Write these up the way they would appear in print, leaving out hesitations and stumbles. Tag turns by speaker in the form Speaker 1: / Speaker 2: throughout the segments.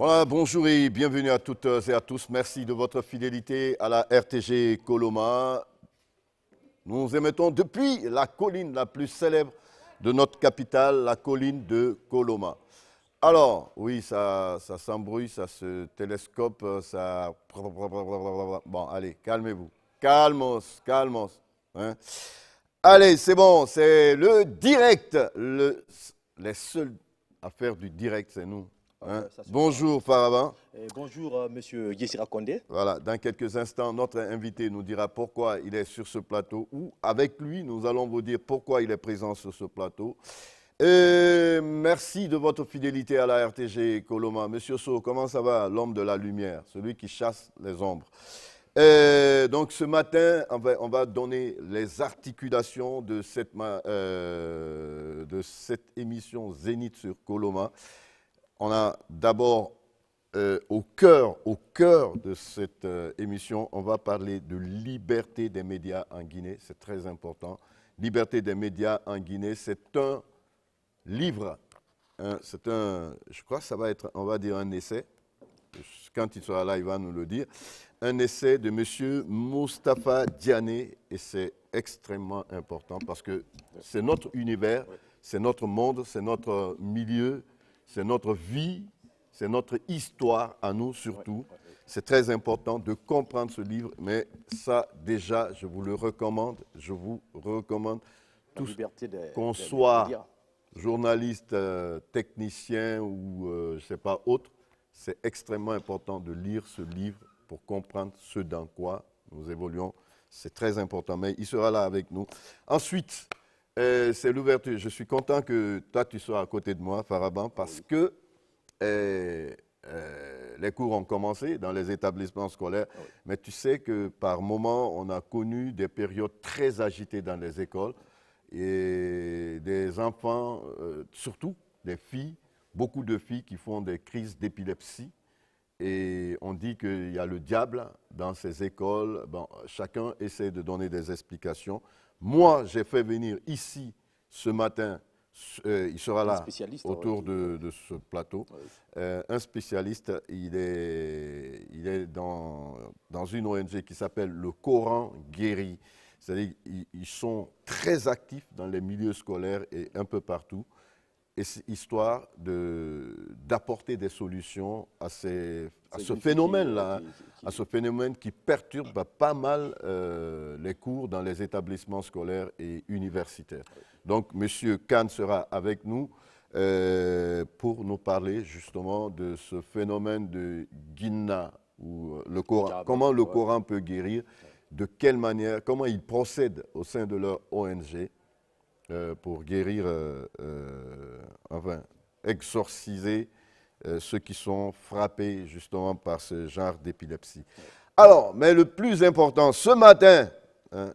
Speaker 1: Voilà, bonjour et bienvenue à toutes et à tous. Merci de votre fidélité à la RTG Coloma. Nous émettons depuis la colline la plus célèbre de notre capitale, la colline de Coloma. Alors, oui, ça s'embrouille, ça se télescope, ça... Bon, allez, calmez-vous. Calmos, calmos. Hein. Allez, c'est bon, c'est le direct. Les seuls à faire du direct, c'est nous. Hein. Bonjour, Faraban.
Speaker 2: Bonjour, monsieur Yessira Kondé.
Speaker 1: Voilà, dans quelques instants, notre invité nous dira pourquoi il est sur ce plateau ou avec lui, nous allons vous dire pourquoi il est présent sur ce plateau. Merci de votre fidélité à la RTG Coloma. Monsieur So, comment ça va, l'homme de la lumière, celui qui chasse les ombres? Donc ce matin, on va donner les articulations de cette émission Zénith sur Coloma. On a d'abord au cœur de cette émission, on va parler de liberté des médias en Guinée. C'est très important. Liberté des médias en Guinée, c'est un livre. Hein, je crois que ça va être, on va dire, un essai. Quand il sera là, il va nous le dire. Un essai de M. Moustapha Diané, et c'est extrêmement important parce que c'est notre univers, c'est notre monde, c'est notre milieu, c'est notre vie, c'est notre histoire à nous surtout. C'est très important de comprendre ce livre, mais ça déjà, je vous le recommande, tous, qu'on soit journaliste, technicien ou je ne sais pas autre, c'est extrêmement important de lire ce livre pour comprendre ce dans quoi nous évoluons. C'est très important, mais il sera là avec nous. Ensuite, c'est l'ouverture. Je suis content que toi, tu sois à côté de moi, Faraban, parce que les cours ont commencé dans les établissements scolaires, mais tu sais que par moments, on a connu des périodes très agitées dans les écoles et des enfants, surtout des filles, beaucoup de filles qui font des crises d'épilepsie. Et on dit qu'il y a le diable dans ces écoles. Bon, chacun essaie de donner des explications. Moi, j'ai fait venir ici ce matin, il sera là autour de ce plateau, un spécialiste. Il est dans une ONG qui s'appelle le Coran Guéri. C'est-à-dire qu'ils sont très actifs dans les milieux scolaires et un peu partout. Et histoire d'apporter des solutions à ce phénomène-là, à ce phénomène qui perturbe pas mal les cours dans les établissements scolaires et universitaires. Donc, M. Khan sera avec nous pour nous parler justement de ce phénomène de Guinna, ou le Coran, comment le Coran peut guérir, de quelle manière, comment il procède au sein de leur ONG. Pour guérir, enfin, exorciser ceux qui sont frappés justement par ce genre d'épilepsie. Alors, mais le plus important, ce matin, hein,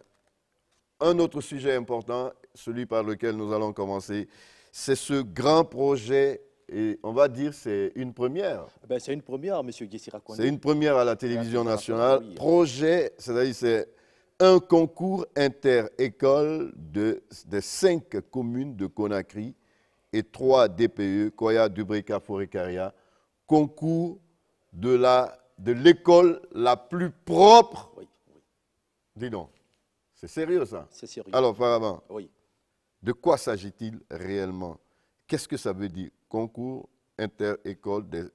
Speaker 1: un autre sujet important, celui par lequel nous allons commencer, c'est ce grand projet, et on va dire c'est une première.
Speaker 2: Ben, c'est une première, M. Yessira Kondé.
Speaker 1: C'est une première à la télévision nationale. Oui. Projet, c'est-à-dire c'est un concours inter-école des 5 communes de Conakry et 3 DPE, Koya, Dubrika, Forêt-Caria, concours de l'école la plus propre. Oui, oui. Dis donc, c'est sérieux ça? C'est sérieux. Alors, Faraban, oui. De quoi s'agit-il réellement? Qu'est-ce que ça veut dire? Concours inter-école de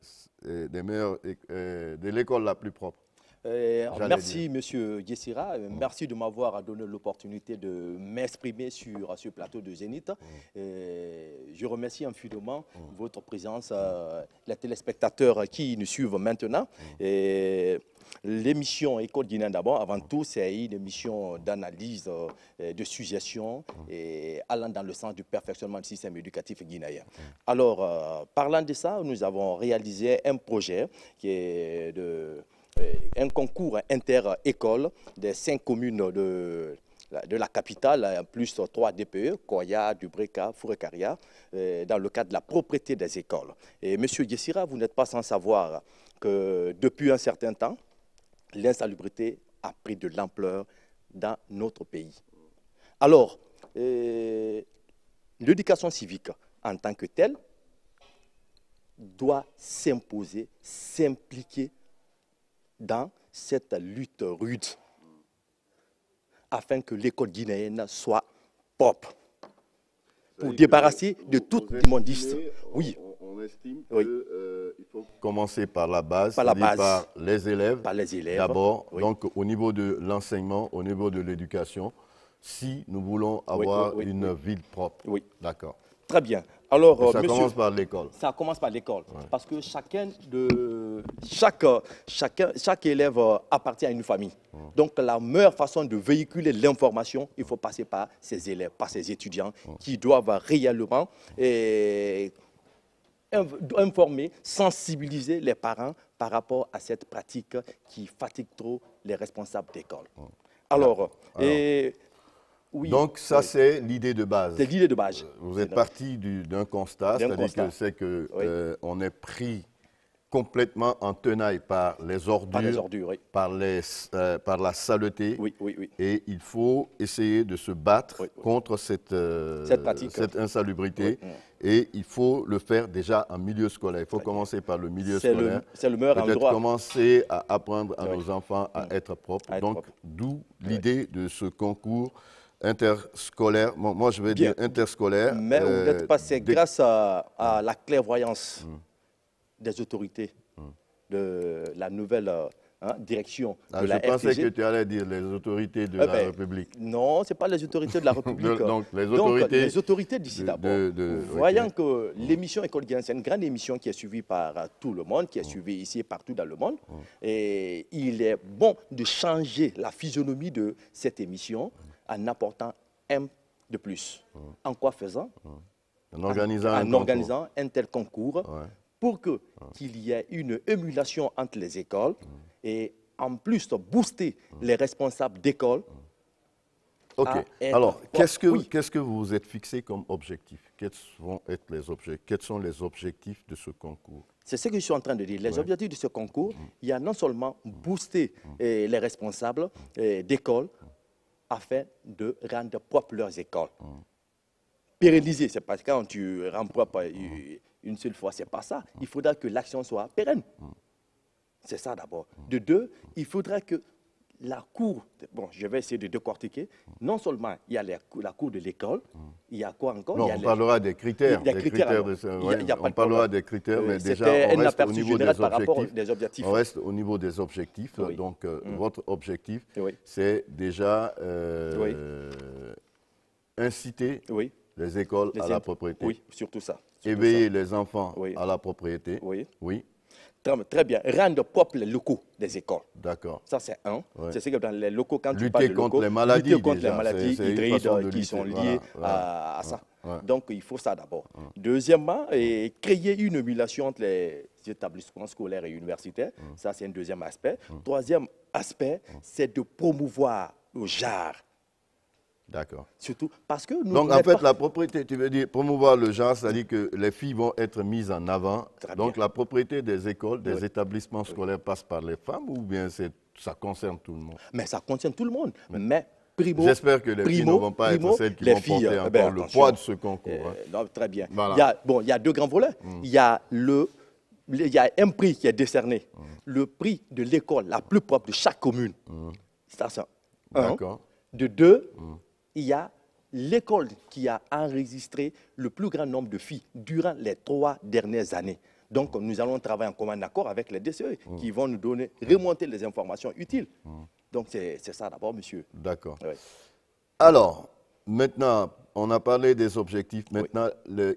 Speaker 1: l'école la plus propre.
Speaker 2: Merci, Monsieur Yessira. Merci de m'avoir donné l'opportunité de m'exprimer sur ce plateau de Zénith. Je remercie infiniment votre présence, les téléspectateurs qui nous suivent maintenant. L'émission École guinéenne d'abord, avant tout, c'est une émission d'analyse, de suggestion et allant dans le sens du perfectionnement du système éducatif guinéen. Alors, parlant de ça, nous avons réalisé un projet qui est un concours inter-école des 5 communes de la capitale, plus 3 DPE, Koya, Dubrika, Forêt-Caria, dans le cadre de la propriété des écoles. Et M. Yessira, vous n'êtes pas sans savoir que depuis un certain temps, l'insalubrité a pris de l'ampleur dans notre pays. Alors, l'éducation civique en tant que telle doit s'imposer, s'impliquer dans cette lutte rude afin que l'école guinéenne soit propre, pour débarrasser de toute immondice. Oui.
Speaker 1: On estime
Speaker 2: Oui.
Speaker 1: qu'il faut commencer par la base,
Speaker 2: Par la base.
Speaker 1: par les élèves, d'abord,
Speaker 2: oui.
Speaker 1: donc au niveau de l'enseignement, au niveau de l'éducation, si nous voulons avoir une ville propre.
Speaker 2: Oui.
Speaker 1: D'accord.
Speaker 2: Très bien. Alors,
Speaker 1: ça
Speaker 2: monsieur,
Speaker 1: commence par l'école.
Speaker 2: Ça commence par l'école. Ouais. Parce que chaque élève appartient à une famille. Donc, la meilleure façon de véhiculer l'information, il faut passer par ses élèves, par ses étudiants qui doivent réellement informer, sensibiliser les parents par rapport à cette pratique qui fatigue trop les responsables d'école. Alors, oui,
Speaker 1: donc ça, c'est l'idée de base.
Speaker 2: C'est l'idée de base.
Speaker 1: Vous êtes parti d'un constat, c'est-à-dire que c'est que on est pris complètement en tenaille par les ordures, par la saleté. Et il faut essayer de se battre contre cette insalubrité. Et il faut le faire déjà en milieu scolaire. Il faut commencer par le milieu scolaire.
Speaker 2: C'est le meilleur endroit.
Speaker 1: Peut-être commencer à apprendre à nos enfants à être propres. Donc, d'où l'idée de ce concours interscolaire, moi je vais dire interscolaire.
Speaker 2: Mais vous n'êtes pas, c'est grâce à la clairvoyance des autorités de la nouvelle direction de la RTG.
Speaker 1: Je pensais que tu allais dire les autorités de la République.
Speaker 2: Non, ce n'est pas les autorités de la République.
Speaker 1: Donc
Speaker 2: les autorités d'ici d'abord. Voyant que l'émission École guinéenne, c'est une grande émission qui est suivie par tout le monde, qui est suivie ici et partout dans le monde. Et il est bon de changer la physionomie de cette émission en apportant un de plus. En quoi faisant?
Speaker 1: En organisant
Speaker 2: un tel concours pour qu'il y ait une émulation entre les écoles et en plus booster les responsables d'école.
Speaker 1: Ok. Alors, qu'est-ce que vous vous êtes fixé comme objectif? Quels vont être les objectifs? Quels sont les objectifs de ce concours?
Speaker 2: C'est ce que je suis en train de dire. Les objectifs de ce concours, il y a non seulement booster les responsables d'école, afin de rendre propre leurs écoles. Pérenniser, c'est parce que quand tu rends propre une seule fois, c'est pas ça. Il faudra que l'action soit pérenne. C'est ça d'abord. De deux, il faudra que la cour, bon, je vais essayer de décortiquer, non seulement il y a la cour de l'école, il y a quoi encore?
Speaker 1: Non, on parlera des critères. On parlera des critères, mais déjà, on reste au niveau des objectifs. On reste au niveau des objectifs. Donc, votre objectif, c'est déjà inciter les écoles à la propriété.
Speaker 2: Oui, surtout ça.
Speaker 1: Éveiller les enfants à la propriété. Oui.
Speaker 2: Très bien. Rendre propres les locaux des écoles.
Speaker 1: D'accord.
Speaker 2: Ça, c'est un. C'est ce que dans les locaux, quand
Speaker 1: lutter
Speaker 2: tu parles de locaux,
Speaker 1: les maladies,
Speaker 2: lutter contre les maladies hybrides qui sont liées à ça. Donc, il faut ça d'abord. Deuxièmement, créer une émulation entre les établissements scolaires et universitaires. Ça, c'est un deuxième aspect. Troisième aspect, c'est de promouvoir le genre.
Speaker 1: D'accord.
Speaker 2: Surtout parce que nous...
Speaker 1: Donc, en fait, la propriété, tu veux dire promouvoir le genre, c'est-à-dire que les filles vont être mises en avant. Donc, la propriété des écoles, des établissements scolaires passe par les femmes ou bien ça concerne tout le monde?
Speaker 2: Mais ça concerne tout le monde. Mais primo...
Speaker 1: J'espère que les filles ne vont pas être celles qui vont porter encore le poids de ce concours.
Speaker 2: Non, très bien.
Speaker 1: Voilà.
Speaker 2: Il y a deux grands volets. Il y a un prix qui est décerné. Le prix de l'école la plus propre de chaque commune. Ça, c'est un.
Speaker 1: D'accord.
Speaker 2: De deux, il y a l'école qui a enregistré le plus grand nombre de filles durant les 3 dernières années. Donc, nous allons travailler en commun accord avec les DCE qui vont nous donner, remonter les informations utiles. Donc, c'est ça d'abord, monsieur.
Speaker 1: D'accord. Alors, maintenant, on a parlé des objectifs. Maintenant,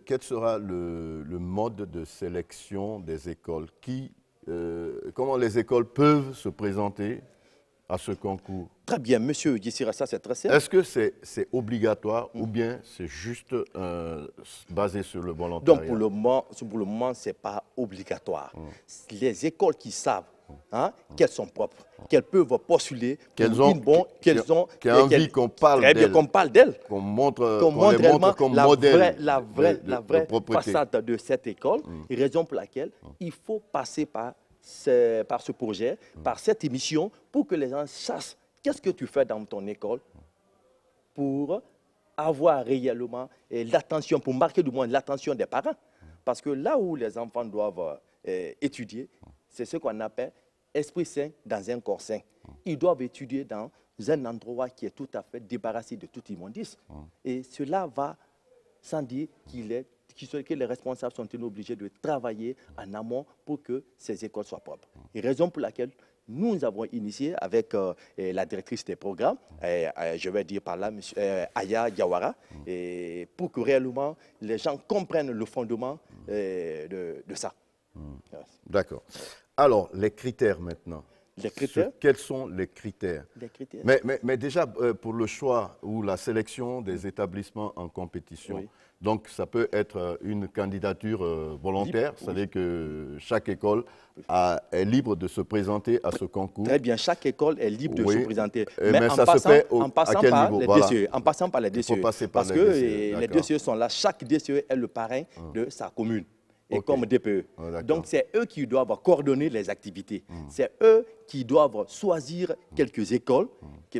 Speaker 1: quel sera le mode de sélection des écoles? Comment les écoles peuvent se présenter à ce concours?
Speaker 2: Très bien, monsieur Djissira, ça c'est très simple.
Speaker 1: Est-ce que c'est obligatoire ou bien c'est juste basé sur le volontariat?
Speaker 2: Donc pour le moment, ce n'est pas obligatoire. Les écoles qui savent qu'elles sont propres, qu'elles peuvent postuler,
Speaker 1: qu'elles ont envie qu'on parle
Speaker 2: d'elles,
Speaker 1: qu'on montre,
Speaker 2: qu'on
Speaker 1: les montre comme modèle,
Speaker 2: la vraie façade de cette école, raison pour laquelle il faut passer par ce projet, par cette émission, pour que les gens sachent qu'est-ce que tu fais dans ton école pour avoir réellement l'attention, pour marquer du moins l'attention des parents, Parce que là où les enfants doivent étudier, c'est ce qu'on appelle esprit sain dans un corps sain. Ils doivent étudier dans un endroit qui est tout à fait débarrassé de toute immondice. Et cela va sans dire que les responsables sont obligés de travailler en amont pour que ces écoles soient propres. Et raison pour laquelle nous avons initié avec la directrice des programmes, je vais dire par là, Aya Diawara, pour que réellement les gens comprennent le fondement de ça.
Speaker 1: D'accord. Alors, les critères maintenant.
Speaker 2: Les critères?
Speaker 1: Quels sont les critères?
Speaker 2: Les critères.
Speaker 1: Mais déjà, pour le choix ou la sélection des établissements en compétition,
Speaker 2: oui.
Speaker 1: Donc ça peut être une candidature volontaire, c'est-à-dire que chaque école est libre de se présenter à ce concours.
Speaker 2: Très bien, chaque école est libre de se présenter.
Speaker 1: Mais ça se fait
Speaker 2: en passant par les DCE. En passant par les
Speaker 1: DCE. Il faut passer par
Speaker 2: parce que les DCE sont là, chaque DCE est le parrain de sa commune. Et comme DPE. Donc, c'est eux qui doivent coordonner les activités. C'est eux qui doivent choisir quelques écoles,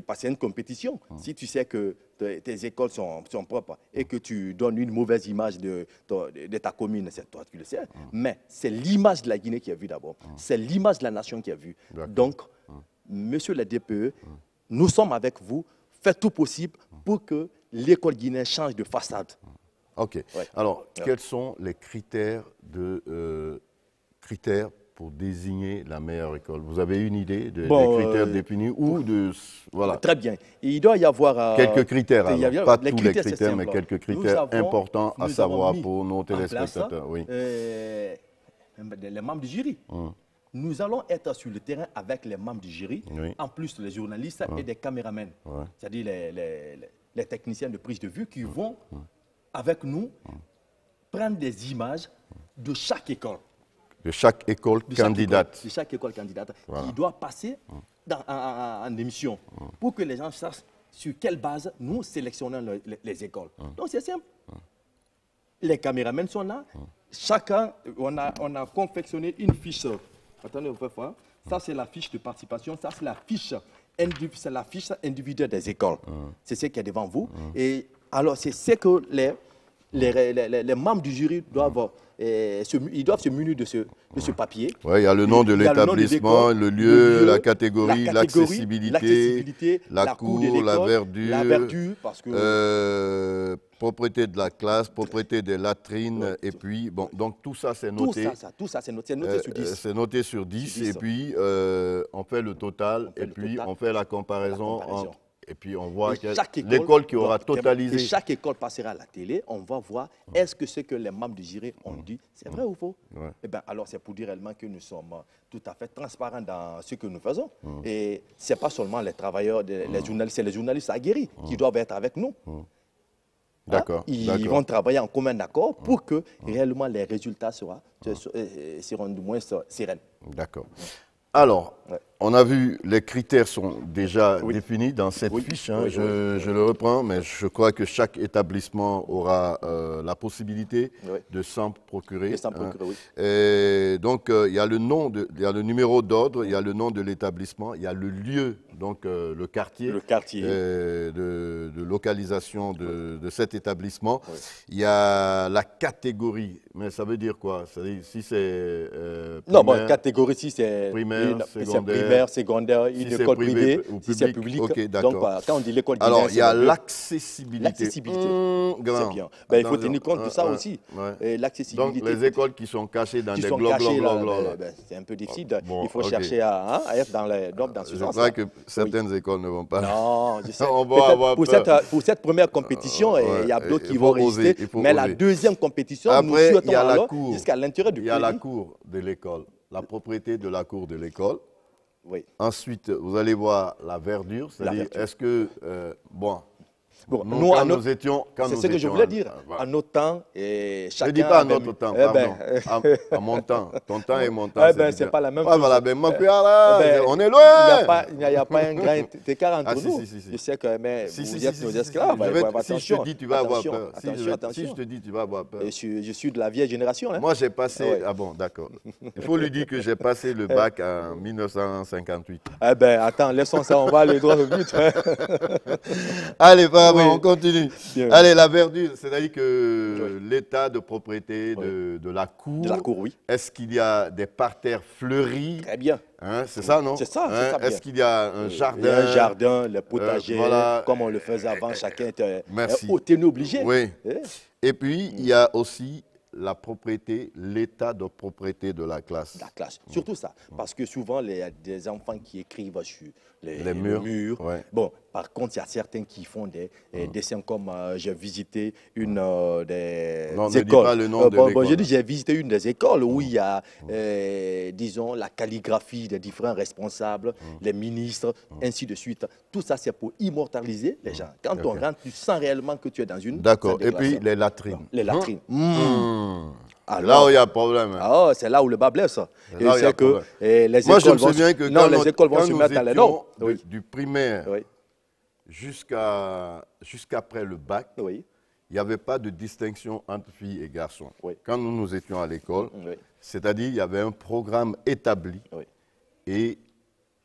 Speaker 2: parce que c'est une compétition. Si tu sais que tes écoles sont propres et que tu donnes une mauvaise image de ta commune, c'est toi qui le sais. Mais c'est l'image de la Guinée qui est vue d'abord. C'est l'image de la nation qui est vue. Donc, monsieur le DPE, nous sommes avec vous. Faites tout possible pour que l'école guinéenne change de façade.
Speaker 1: OK. Ouais. Alors, quels sont les critères pour désigner la meilleure école? Vous avez une idée des critères définis ou de... Voilà.
Speaker 2: Très bien. Il doit y avoir...
Speaker 1: quelques critères, alors. Pas tous les critères, mais quelques critères importants à savoir pour nos téléspectateurs. Oui.
Speaker 2: Les membres du jury. Nous allons être sur le terrain avec les membres du jury, en plus les journalistes et des caméramans, c'est-à-dire les techniciens de prise de vue qui vont... avec nous, prendre des images de chaque école.
Speaker 1: De chaque école candidate.
Speaker 2: De chaque école candidate, qui doit passer en émission, pour que les gens sachent sur quelle base nous sélectionnons les écoles. Donc c'est simple. Les caméramans sont là. Chacun, on a confectionné une fiche. Attendez, vous pouvez voir. Ça, c'est la fiche de participation. Ça, c'est la fiche individuelle des écoles. C'est ce qui est devant vous. Et alors, c'est ce que les membres du jury doivent, se munir de ce papier.
Speaker 1: Oui, il y a le nom de l'établissement, le lieu, la catégorie, l'accessibilité, la cour, la verdure, parce que propriété de la classe, propriété des latrines, et puis, bon, donc tout ça, c'est noté.
Speaker 2: Tout ça, c'est noté sur 10.
Speaker 1: C'est noté sur 10, et puis on fait le total, et puis on fait la comparaison entre... Et puis on voit l'école qui aura totalisé.
Speaker 2: Et chaque école passera à la télé, on va voir est-ce que ce que les membres du jury ont dit, c'est vrai ou faux. Et bien alors c'est pour dire réellement que nous sommes tout à fait transparents dans ce que nous faisons. Et ce n'est pas seulement les travailleurs, les journalistes, c'est les journalistes aguerris qui doivent être avec nous.
Speaker 1: D'accord.
Speaker 2: Ils vont travailler en commun accord pour que réellement les résultats seront du moins sereins.
Speaker 1: D'accord. Alors, on a vu, les critères sont déjà définis dans cette fiche. Je le reprends, mais je crois que chaque établissement aura la possibilité de s'en procurer. Et donc, il y a le nom, il y a le numéro d'ordre, il y a le nom de l'établissement, il y a le lieu, donc le quartier, de localisation de cet établissement. Il y a la catégorie, mais ça veut dire quoi? Ça veut dire, si c'est
Speaker 2: non, bon, catégorie, si c'est
Speaker 1: primaire,
Speaker 2: secondaire, une école privée, si c'est public. Donc, quand on dit l'école guinéenne,
Speaker 1: alors, il y a l'accessibilité.
Speaker 2: L'accessibilité, c'est bien. Ben, il faut tenir compte de ça aussi. L'accessibilité.
Speaker 1: Donc, les écoles qui sont cachées dans des blocs,
Speaker 2: c'est un peu difficile. Il faut chercher à être dans ce sens.
Speaker 1: Je crois que certaines écoles ne vont pas.
Speaker 2: Non, je sais. Pour cette première compétition, il y a d'autres qui vont résister. Mais la deuxième compétition, nous souhaitons alors jusqu'à l'intérieur du pays.
Speaker 1: Il y a la cour de l'école, la propriété de la cour de l'école. Ensuite, vous allez voir la verdure, c'est-à-dire, est-ce que, nous étions...
Speaker 2: C'est ce que je voulais dire. À notre temps, et chacun...
Speaker 1: Je ne dis pas à notre temps, pardon. À mon temps. Ton temps et mon temps.
Speaker 2: C'est pas la même chose.
Speaker 1: Voilà, on est loin.
Speaker 2: Il n'y a pas un grand écart entre nous. Je sais que vous êtes nos esclaves.
Speaker 1: Si je te dis, tu vas avoir peur. Si je te dis, tu vas avoir peur.
Speaker 2: Je suis de la vieille génération.
Speaker 1: Moi, j'ai passé... Ah bon, d'accord. Il faut lui dire que j'ai passé le bac en 1958.
Speaker 2: Attends, laissons ça, on va aller droit au but.
Speaker 1: Allez, va. Auparavant, on continue.
Speaker 2: Bien.
Speaker 1: Allez, la verdure, c'est-à-dire que l'état de propriété de la cour.
Speaker 2: De la cour, oui.
Speaker 1: Est-ce qu'il y a des parterres fleuris?
Speaker 2: Très bien.
Speaker 1: Hein, c'est ça, non?
Speaker 2: C'est ça,
Speaker 1: Hein,
Speaker 2: c'est ça.
Speaker 1: est-ce qu'il y a un jardin?
Speaker 2: Il y a un jardin, le potager,
Speaker 1: voilà.
Speaker 2: comme on le faisait avant, chacun était
Speaker 1: Merci.
Speaker 2: obligé.
Speaker 1: Oui.
Speaker 2: Eh?
Speaker 1: Et puis, il y a aussi la propriété, l'état de propriété de la classe.
Speaker 2: La classe, surtout ça. Parce que souvent, il y a des enfants qui écrivent sur les murs.
Speaker 1: Ouais.
Speaker 2: Bon, par contre, il y a certains qui font des dessins comme j'ai visité une des
Speaker 1: Non, ne
Speaker 2: écoles.
Speaker 1: dis pas le nom de l'école.
Speaker 2: Je dis, j'ai visité une des écoles où il y a, disons, la calligraphie des différents responsables, les ministres, ainsi de suite. Tout ça, c'est pour immortaliser les gens. Quand on rentre, tu sens réellement que tu es dans une...
Speaker 1: D'accord. Et puis, les latrines.
Speaker 2: Les latrines. Alors,
Speaker 1: là où il y a problème. Hein.
Speaker 2: Ah, c'est là où le bas blesse.
Speaker 1: Et c'est que
Speaker 2: les
Speaker 1: moi, je
Speaker 2: écoles
Speaker 1: me souviens que
Speaker 2: non,
Speaker 1: quand
Speaker 2: les écoles vont se mettre à la norme. Oui.
Speaker 1: du primaire
Speaker 2: Oui.
Speaker 1: jusqu'après le bac,
Speaker 2: Oui.
Speaker 1: il n'y avait pas de distinction entre filles et garçons.
Speaker 2: Oui.
Speaker 1: Quand nous étions à l'école,
Speaker 2: Oui.
Speaker 1: c'est-à-dire il y avait un programme établi
Speaker 2: Oui.
Speaker 1: et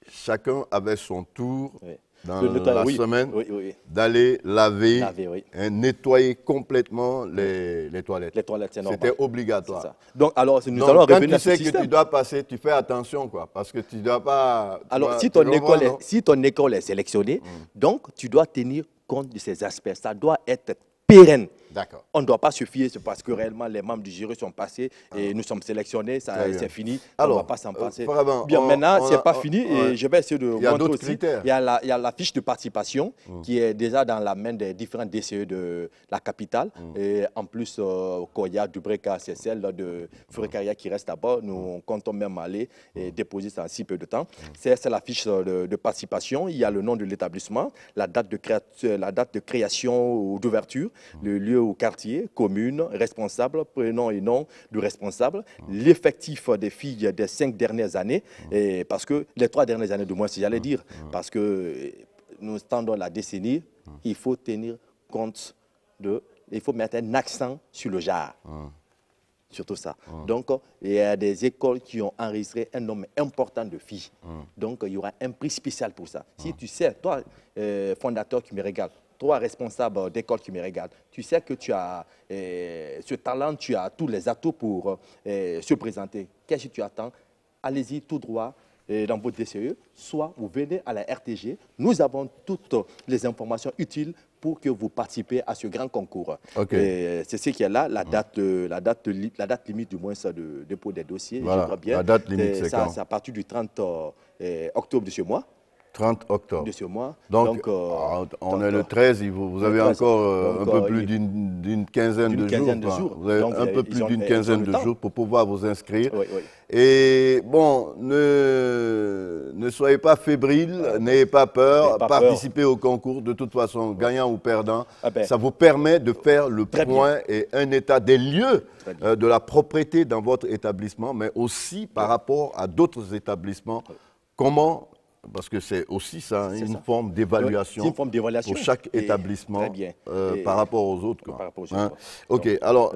Speaker 1: chacun avait son tour
Speaker 2: Oui.
Speaker 1: dans la semaine
Speaker 2: oui.
Speaker 1: d'aller laver,
Speaker 2: oui.
Speaker 1: nettoyer complètement les toilettes.
Speaker 2: Les toilettes, c'est normal.
Speaker 1: C'était obligatoire.
Speaker 2: Ça. Donc, alors, nous
Speaker 1: Donc,
Speaker 2: allons
Speaker 1: quand
Speaker 2: revenir
Speaker 1: tu sais
Speaker 2: à ce
Speaker 1: que
Speaker 2: système.
Speaker 1: tu dois passer, tu fais attention, quoi, parce que tu ne dois pas...
Speaker 2: Alors, si
Speaker 1: tu
Speaker 2: ton école est sélectionnée, donc tu dois tenir compte de ces aspects. Ça doit être pérenne.
Speaker 1: D'accord.
Speaker 2: On ne doit pas se fier, c'est parce que réellement les membres du jury sont passés et nous sommes sélectionnés, c'est fini.
Speaker 1: Alors,
Speaker 2: on ne va pas s'en passer.
Speaker 1: Bien,
Speaker 2: maintenant, ce n'est pas fini et je vais essayer de
Speaker 1: montrer
Speaker 2: d'autres
Speaker 1: aussi. Critères.
Speaker 2: Il y a la fiche de participation qui est déjà dans la main des différents DCE de la capitale. Et en plus, Koya, Dubreka, c'est celle de Furekaria qui reste là-bas. Nous comptons même aller et déposer ça en si peu de temps. C'est la fiche de participation. Il y a le nom de l'établissement, la date de création ou d'ouverture, le lieu au quartier, commune, responsable, prénom et nom du responsable, l'effectif des filles des 5 dernières années, et parce que les 3 dernières années de moins, si j'allais dire, parce que nous tendons la décennie, il faut tenir compte il faut mettre un accent sur le genre. Surtout ça. Donc, il y a des écoles qui ont enregistré un nombre important de filles. Donc, il y aura un prix spécial pour ça. Si tu sais, toi, fondateur qui me regarde, toi, responsable d'école qui me regarde, tu sais que tu as ce talent, tu as tous les atouts pour se présenter. Qu'est-ce que tu attends? Allez-y tout droit dans votre DCE, soit vous venez à la RTG. Nous avons toutes les informations utiles pour que vous participiez à ce grand concours.
Speaker 1: Okay.
Speaker 2: C'est ce qui est là, la date limite du moins de dépôt des dossiers.
Speaker 1: Voilà,
Speaker 2: je crois bien.
Speaker 1: la date limite, c'est quand?
Speaker 2: C'est à partir du 30 octobre de ce mois.
Speaker 1: 30 octobre.
Speaker 2: De ce mois.
Speaker 1: Donc on est le 13, vous avez encore un peu plus d'une quinzaine de jours. Vous avez un peu plus d'une quinzaine de jours pour pouvoir vous inscrire.
Speaker 2: Oui, oui.
Speaker 1: Et bon, ne soyez pas fébrile, n'ayez pas peur, participez au concours. De toute façon, gagnant ou perdant, ça vous permet de faire le point et un état des lieux de la propriété dans votre établissement, mais aussi par rapport à d'autres établissements. Comment... Parce que c'est aussi ça, une forme d'évaluation pour chaque établissement par rapport aux autres. Quoi. Ok, alors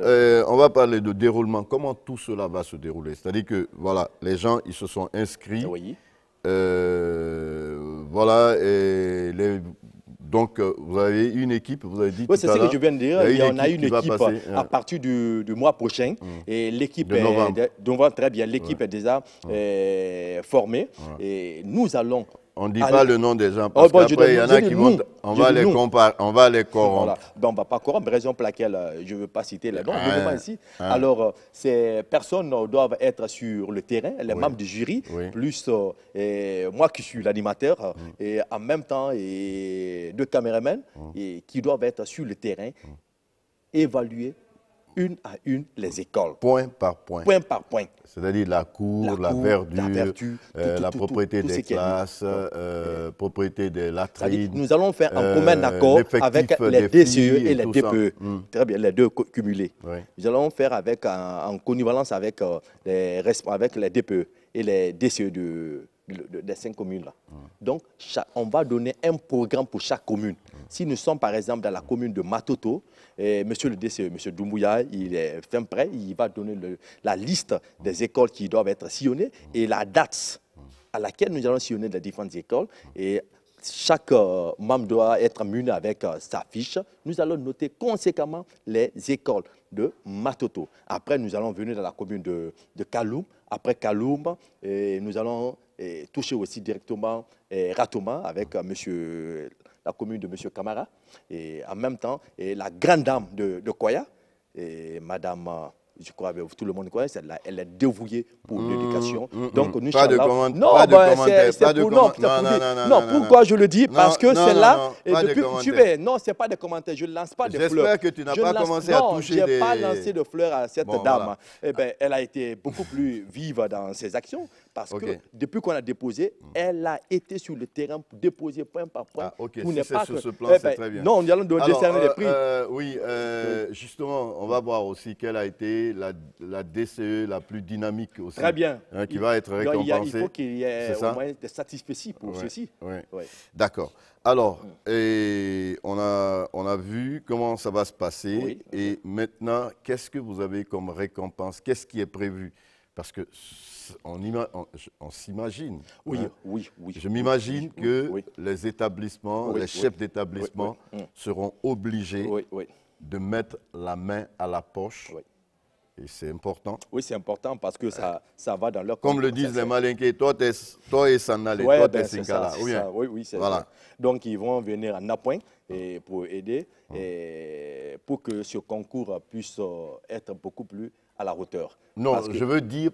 Speaker 1: on va parler de déroulement. Comment tout cela va se dérouler? C'est-à-dire que voilà, les gens ils se sont inscrits.
Speaker 2: Oui.
Speaker 1: Voilà, et donc vous avez une équipe, vous avez dit.
Speaker 2: Oui, c'est ce que je viens de dire. On a une équipe à partir du mois prochain. Et l'équipe est novembre, très bien. L'équipe est déjà formée. Et nous allons.
Speaker 1: On ne dit pas le nom des gens parce qu'après, il y en a qui vont... On va les corrompre.
Speaker 2: Voilà. Ben, on ne va pas corrompre, raison pour laquelle je ne veux pas citer les noms. Ici. Alors, ces personnes doivent être sur le terrain, les membres du jury, plus moi qui suis l'animateur, et en même temps, et 2 caméramans qui doivent être sur le terrain, évaluer une à une les écoles.
Speaker 1: Point par point.
Speaker 2: Point par point.
Speaker 1: C'est-à-dire la cour, la verdure, la propriété des classes, propriété des latrines.
Speaker 2: Nous allons faire un commun accord avec les DCE et les DPE. Très bien, les deux cumulés. Nous allons faire en connivalence avec les DPE et les DCE des 5 communes. Là. Donc, on va donner un programme pour chaque commune. Si nous sommes, par exemple, dans la commune de Matoto, monsieur le DCE, monsieur Doumbouya, il est fin prêt, il va donner la liste des écoles qui doivent être sillonnées et la date à laquelle nous allons sillonner les différentes écoles. Et chaque membre doit être muni avec sa fiche. Nous allons noter conséquemment les écoles de Matoto. Après, nous allons venir dans la commune de Kaloum. Après Kaloum, nous allons toucher aussi directement Ratoma avec la commune de M. Camara. Et en même temps, la grande dame de Koya, Madame... je crois que tout le monde connaît, elle est dévouée pour l'éducation. Donc, nous,
Speaker 1: pas de commentaire.
Speaker 2: Non, pourquoi je le dis? Parce que c'est là. Non, ce n'est pas des commentaires. Je ne lance pas de fleurs.
Speaker 1: J'espère que tu n'as pas commencé à toucher
Speaker 2: des... Non, je n'ai pas lancé de fleurs à cette dame. Voilà. Eh ben, elle a été beaucoup plus vive dans ses actions. Parce que depuis qu'on a déposé, elle a été sur le terrain pour déposer point par point.
Speaker 1: Si c'est sur ce plan, c'est très bien.
Speaker 2: Non, nous allons décerner les prix.
Speaker 1: Oui, justement, on va voir aussi quelle a été la DCE la plus dynamique aussi.
Speaker 2: Très bien.
Speaker 1: Qui va être récompensée.
Speaker 2: Il faut qu'il y ait au moins des satisfecits pour ceci.
Speaker 1: D'accord. Alors, on a vu comment ça va se passer. Et maintenant, qu'est-ce que vous avez comme récompense? Qu'est-ce qui est prévu? Parce que on s'imagine.
Speaker 2: Oui.
Speaker 1: Je m'imagine que les établissements, les chefs d'établissement seront obligés de mettre la main à la poche. Et c'est important.
Speaker 2: Oui, c'est important parce que ça va dans leur...
Speaker 1: Comme le disent les Malinqués, toi et Sanale, toi et Sinkala.
Speaker 2: Oui, c'est ça. Donc, ils vont venir en appoint pour aider et pour que ce concours puisse être beaucoup plus à la hauteur.
Speaker 1: Non, je veux dire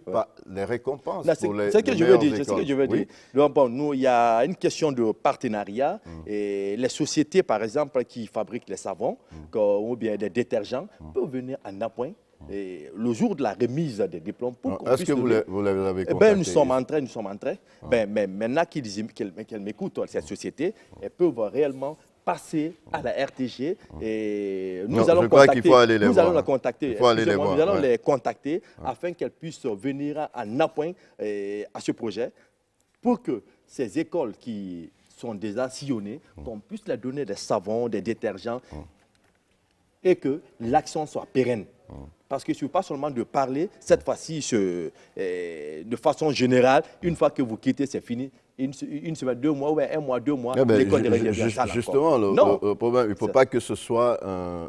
Speaker 1: les récompenses pour les
Speaker 2: C'est ce que je veux dire. C'est ce que je veux dire.
Speaker 1: Donc,
Speaker 2: bon, nous, il y a une question de partenariat. Et les sociétés, par exemple, qui fabriquent les savons ou bien des détergents, peuvent venir en appoint. Et le jour de la remise des diplômes,
Speaker 1: est-ce que vous l'avez contacté?
Speaker 2: Nous sommes en train. Mais maintenant qu'elles m'écoutent, cette société, elles peuvent réellement passer à la RTG et nous allons les contacter. Nous allons les contacter afin qu'elles puissent venir en appoint à ce projet pour que ces écoles qui sont déjà sillonnées, qu'on puisse leur donner des savons, des détergents et que l'action soit pérenne. Parce que ce n'est pas seulement de parler, cette fois-ci, de façon générale, une fois que vous quittez, c'est fini. Une semaine, 2 mois, un mois, 2 mois, l'école devient ça.
Speaker 1: Justement, le problème, il ne faut pas que ce soit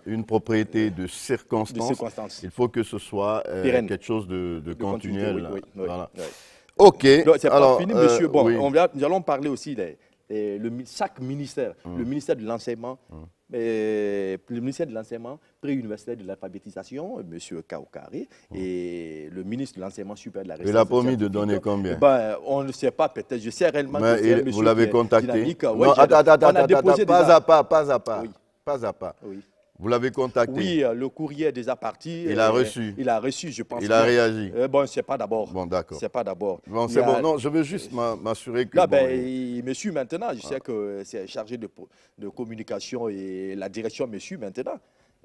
Speaker 1: une propriété de circonstance. Il faut que ce soit quelque chose de continuel. OK.
Speaker 2: C'est pas fini, monsieur. Bon, nous allons parler aussi de chaque ministère, le ministère de l'enseignement, le ministère de l'enseignement préuniversitaire de l'alphabétisation, M. Kaokari, et le ministre de l'enseignement supérieur de la recherche.
Speaker 1: Il a promis de donner combien?
Speaker 2: On ne sait pas, peut-être. Je sais réellement que c'est un monsieur
Speaker 1: vous l'avez contacté?
Speaker 2: Non, attends,
Speaker 1: pas à pas. Vous l'avez contacté?
Speaker 2: Oui, le courrier est déjà parti.
Speaker 1: Il a reçu?
Speaker 2: Il a reçu, je pense.
Speaker 1: Il a réagi?
Speaker 2: Bon, c'est pas d'abord.
Speaker 1: Bon, d'accord.
Speaker 2: C'est pas d'abord.
Speaker 1: Bon, c'est bon. Non, je veux juste m'assurer que...
Speaker 2: monsieur, maintenant, je sais que c'est chargé de communication et la direction, monsieur, maintenant.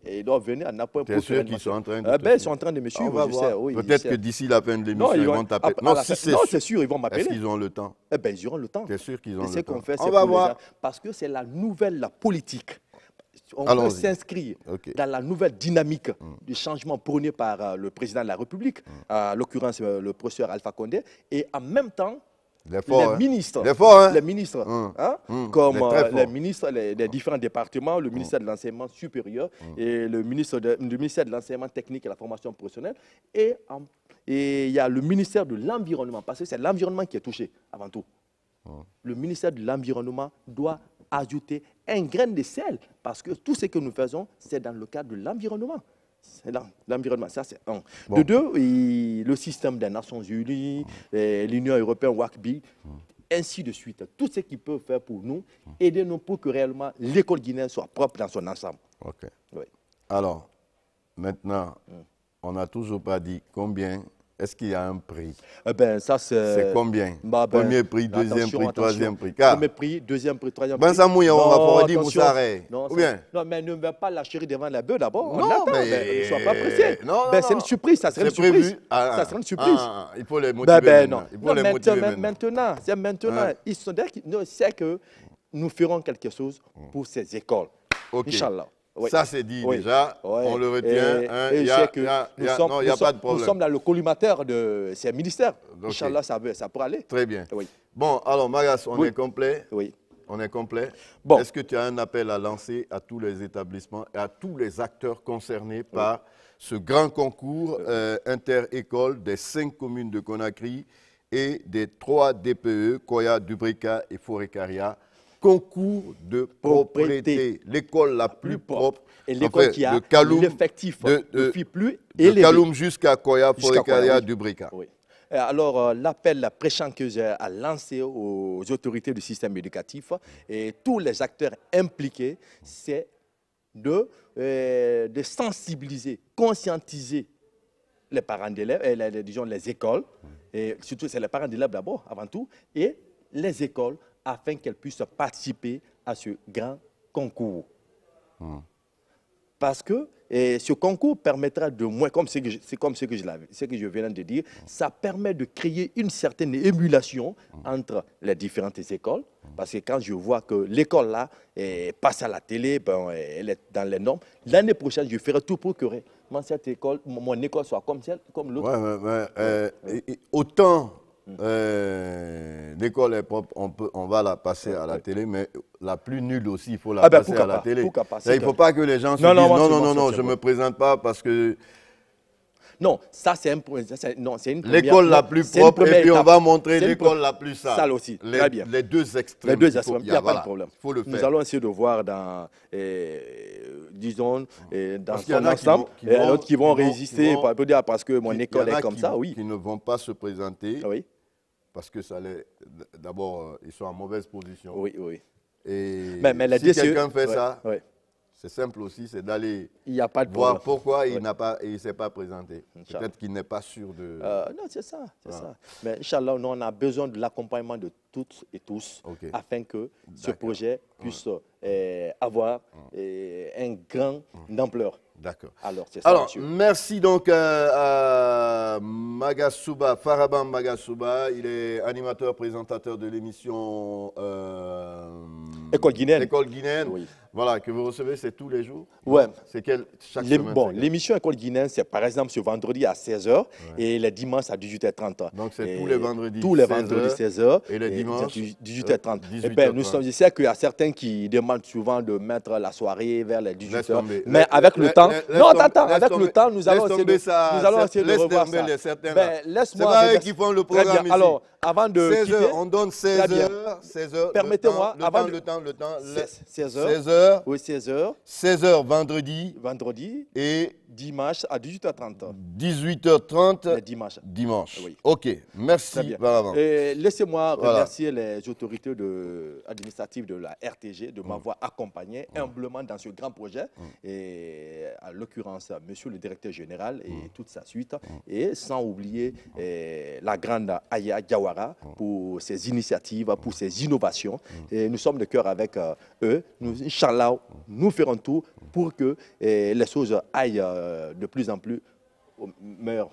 Speaker 2: Et ils doivent venir en appoint.
Speaker 1: T'es sûr qu'ils sont en train de...
Speaker 2: Ils sont en train de me suivre, je sais.
Speaker 1: Peut-être que d'ici la fin de l'émission, ils vont t'appeler.
Speaker 2: Non, c'est sûr, ils vont m'appeler.
Speaker 1: Est-ce qu'ils ont le temps?
Speaker 2: Ils auront le temps.
Speaker 1: T'es sûr qu'ils ont le temps?
Speaker 2: C'est qu'on fait,
Speaker 1: on va voir.
Speaker 2: Parce que c'est la nouvelle politique. On peut s'inscrire dans la nouvelle dynamique du changement prôné par le président de la République, en l'occurrence le professeur Alpha Condé, et en même temps, les ministres, comme les ministres des différents départements, le ministère de l'enseignement supérieur et le ministère de l'enseignement technique et la formation professionnelle, et il y a le ministère de l'environnement, parce que c'est l'environnement qui est touché avant tout. Le ministère de l'environnement doit ajouter un grain de sel, parce que tout ce que nous faisons, c'est dans le cadre de l'environnement. C'est l'environnement, ça c'est un. De deux, le système des Nations Unies, l'Union européenne, WACB, ainsi de suite. Tout ce qu'ils peuvent faire pour nous, aider-nous pour que réellement l'école guinéenne soit propre dans son ensemble.
Speaker 1: OK. Alors, maintenant, on n'a toujours pas dit combien. Est-ce qu'il y a un prix?
Speaker 2: Ça c'est
Speaker 1: combien? Premier prix, deuxième prix, troisième prix.
Speaker 2: Premier prix, deuxième prix, troisième prix.
Speaker 1: Ça mouille, on va dire Moussaré.
Speaker 2: Non, mais ne mets pas la chérie devant la bœuf d'abord.
Speaker 1: Non,
Speaker 2: mais ne sois pas pressé. C'est une surprise, ça serait une surprise. Ça serait une surprise.
Speaker 1: Il faut les motiver.
Speaker 2: Maintenant, c'est maintenant. Ils savent que nous ferons quelque chose pour ces écoles. Inch'Allah.
Speaker 1: Ça, c'est dit déjà, on le retient. Il n'y a pas de problème.
Speaker 2: Nous sommes dans le collimateur de ces ministères. Inch'Allah, ça pourra aller.
Speaker 1: Très bien. Bon, alors, Magas, on est complet. On est complet.
Speaker 2: Bon.
Speaker 1: Est-ce que tu as un appel à lancer à tous les établissements et à tous les acteurs concernés par ce grand concours inter-école des 5 communes de Conakry et des 3 DPE, Koya, Dubrika et Forécaria, concours de propriété. L'école la plus propre.
Speaker 2: Et l'école qui a l'effectif de plus
Speaker 1: élevé. De Kaloum jusqu'à Koya, Forécaria, Dubrika.
Speaker 2: Oui. Alors, l'appel prêchant que j'ai à lancer aux autorités du système éducatif et tous les acteurs impliqués, c'est de sensibiliser, conscientiser les parents d'élèves, disons les écoles, et surtout c'est les parents d'élèves d'abord, avant tout, et les écoles, afin qu'elles puissent participer à ce grand concours. Parce que ce concours permettra de moins, comme ce que je viens de dire, ça permet de créer une certaine émulation entre les différentes écoles. Parce que quand je vois que l'école là passe à la télé, ben, elle est dans les normes, l'année prochaine, je ferai tout pour que mon école soit comme l'autre.
Speaker 1: Autant l'école est propre, on va la passer à la télé, mais la plus nulle aussi, il faut la passer à la télé. Il ne faut pas que les gens se disent non, je ne me présente pas parce que...
Speaker 2: Non, ça c'est une
Speaker 1: l'école la plus propre et puis on va montrer l'école la plus sale.
Speaker 2: Sale aussi, très bien.
Speaker 1: Les deux extrêmes.
Speaker 2: Les deux extrêmes, il n'y a pas de problème.
Speaker 1: Faut le faire.
Speaker 2: Nous allons essayer de voir dans, disons, dans son ensemble, d'autres qui vont résister, parce que mon école est comme ça, oui.
Speaker 1: Qui ne vont pas se présenter,
Speaker 2: oui.
Speaker 1: Parce que d'abord, ils sont en mauvaise position.
Speaker 2: Oui, oui.
Speaker 1: Et
Speaker 2: mais
Speaker 1: si quelqu'un fait ça, c'est simple aussi, c'est d'aller voir pourquoi il ne s'est pas présenté. Peut-être qu'il n'est pas sûr de...
Speaker 2: non, c'est ça, ça. Mais Inch'Allah, nous, on a besoin de l'accompagnement de toutes et tous afin que ce projet puisse avoir un grand ampleur.
Speaker 1: D'accord.
Speaker 2: Alors,
Speaker 1: merci donc à Magasuba, Faraban Magasuba. Il est animateur, présentateur de l'émission
Speaker 2: École guinéenne.
Speaker 1: École guinéenne.
Speaker 2: Oui.
Speaker 1: Voilà, que vous recevez, c'est tous les jours?
Speaker 2: Ouais.
Speaker 1: C'est chaque semaine?
Speaker 2: Bon, l'émission École guinéenne, c'est par exemple ce vendredi à 16h et les dimanches à 18h30.
Speaker 1: Donc c'est tous les vendredis.
Speaker 2: Tous les vendredis 16h.
Speaker 1: Et les dimanches
Speaker 2: 18h30. Et bien, je sais qu'il y a certains qui demandent souvent de mettre la soirée vers les 18h. Mais avec le temps. Non, attends, avec le temps, nous allons essayer de revoir ça.
Speaker 1: C'est pas eux qui font le programme ici.
Speaker 2: Alors, avant de
Speaker 1: 16h, on donne 16h.
Speaker 2: Permettez-moi,
Speaker 1: avant le temps.
Speaker 2: 16h. Oui, 16h.
Speaker 1: 16h vendredi.
Speaker 2: Et dimanche à 18h30.
Speaker 1: 18h30.
Speaker 2: Dimanche.
Speaker 1: Oui. OK. Merci.
Speaker 2: Laissez-moi remercier les autorités administratives de la RTG de m'avoir accompagné humblement dans ce grand projet. Et à l'occurrence, monsieur le directeur général et toute sa suite. Et sans oublier la grande Aya Diawara pour ses initiatives, pour ses innovations. Et nous sommes de cœur avec eux. Inch'Allah, nous ferons tout pour que les choses aillent de plus en plus meilleures.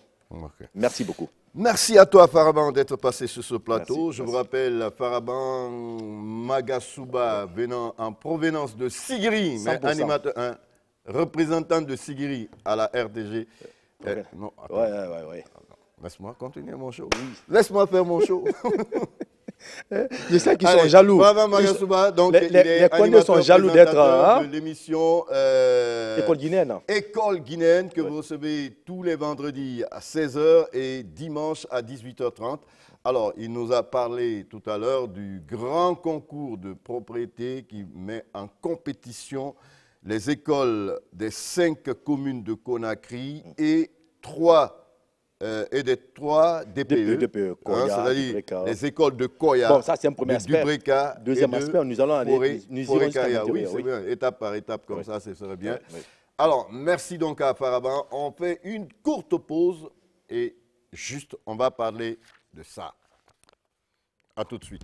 Speaker 2: Merci beaucoup.
Speaker 1: Merci à toi, Faraban, d'être passé sur ce plateau. Je vous rappelle, Faraban Magasuba, venant en provenance de Sigiri, mais animateur, un représentant de Sigiri à la RTG. Non,
Speaker 2: ouais.
Speaker 1: Laisse-moi continuer mon show. Laisse-moi faire mon show.
Speaker 2: Je sais qu'ils sont jaloux.
Speaker 1: Donc,
Speaker 2: les Kouanais sont jaloux d'être
Speaker 1: de l'émission
Speaker 2: École guinéenne.
Speaker 1: École guinéenne que vous recevez tous les vendredis à 16h et dimanche à 18h30. Alors, il nous a parlé tout à l'heure du grand concours de propriété qui met en compétition les écoles des 5 communes de Conakry et des 3 DPE, c'est-à-dire les écoles de Koya,
Speaker 2: bon, ça c'est un premier aspect.
Speaker 1: Dubrika,
Speaker 2: deuxième aspect, nous allons aller
Speaker 1: oui, c'est bien, étape par étape comme ça, ce serait bien. Alors, merci donc à Faraban. On fait une courte pause et juste, on va parler de ça. À tout de suite.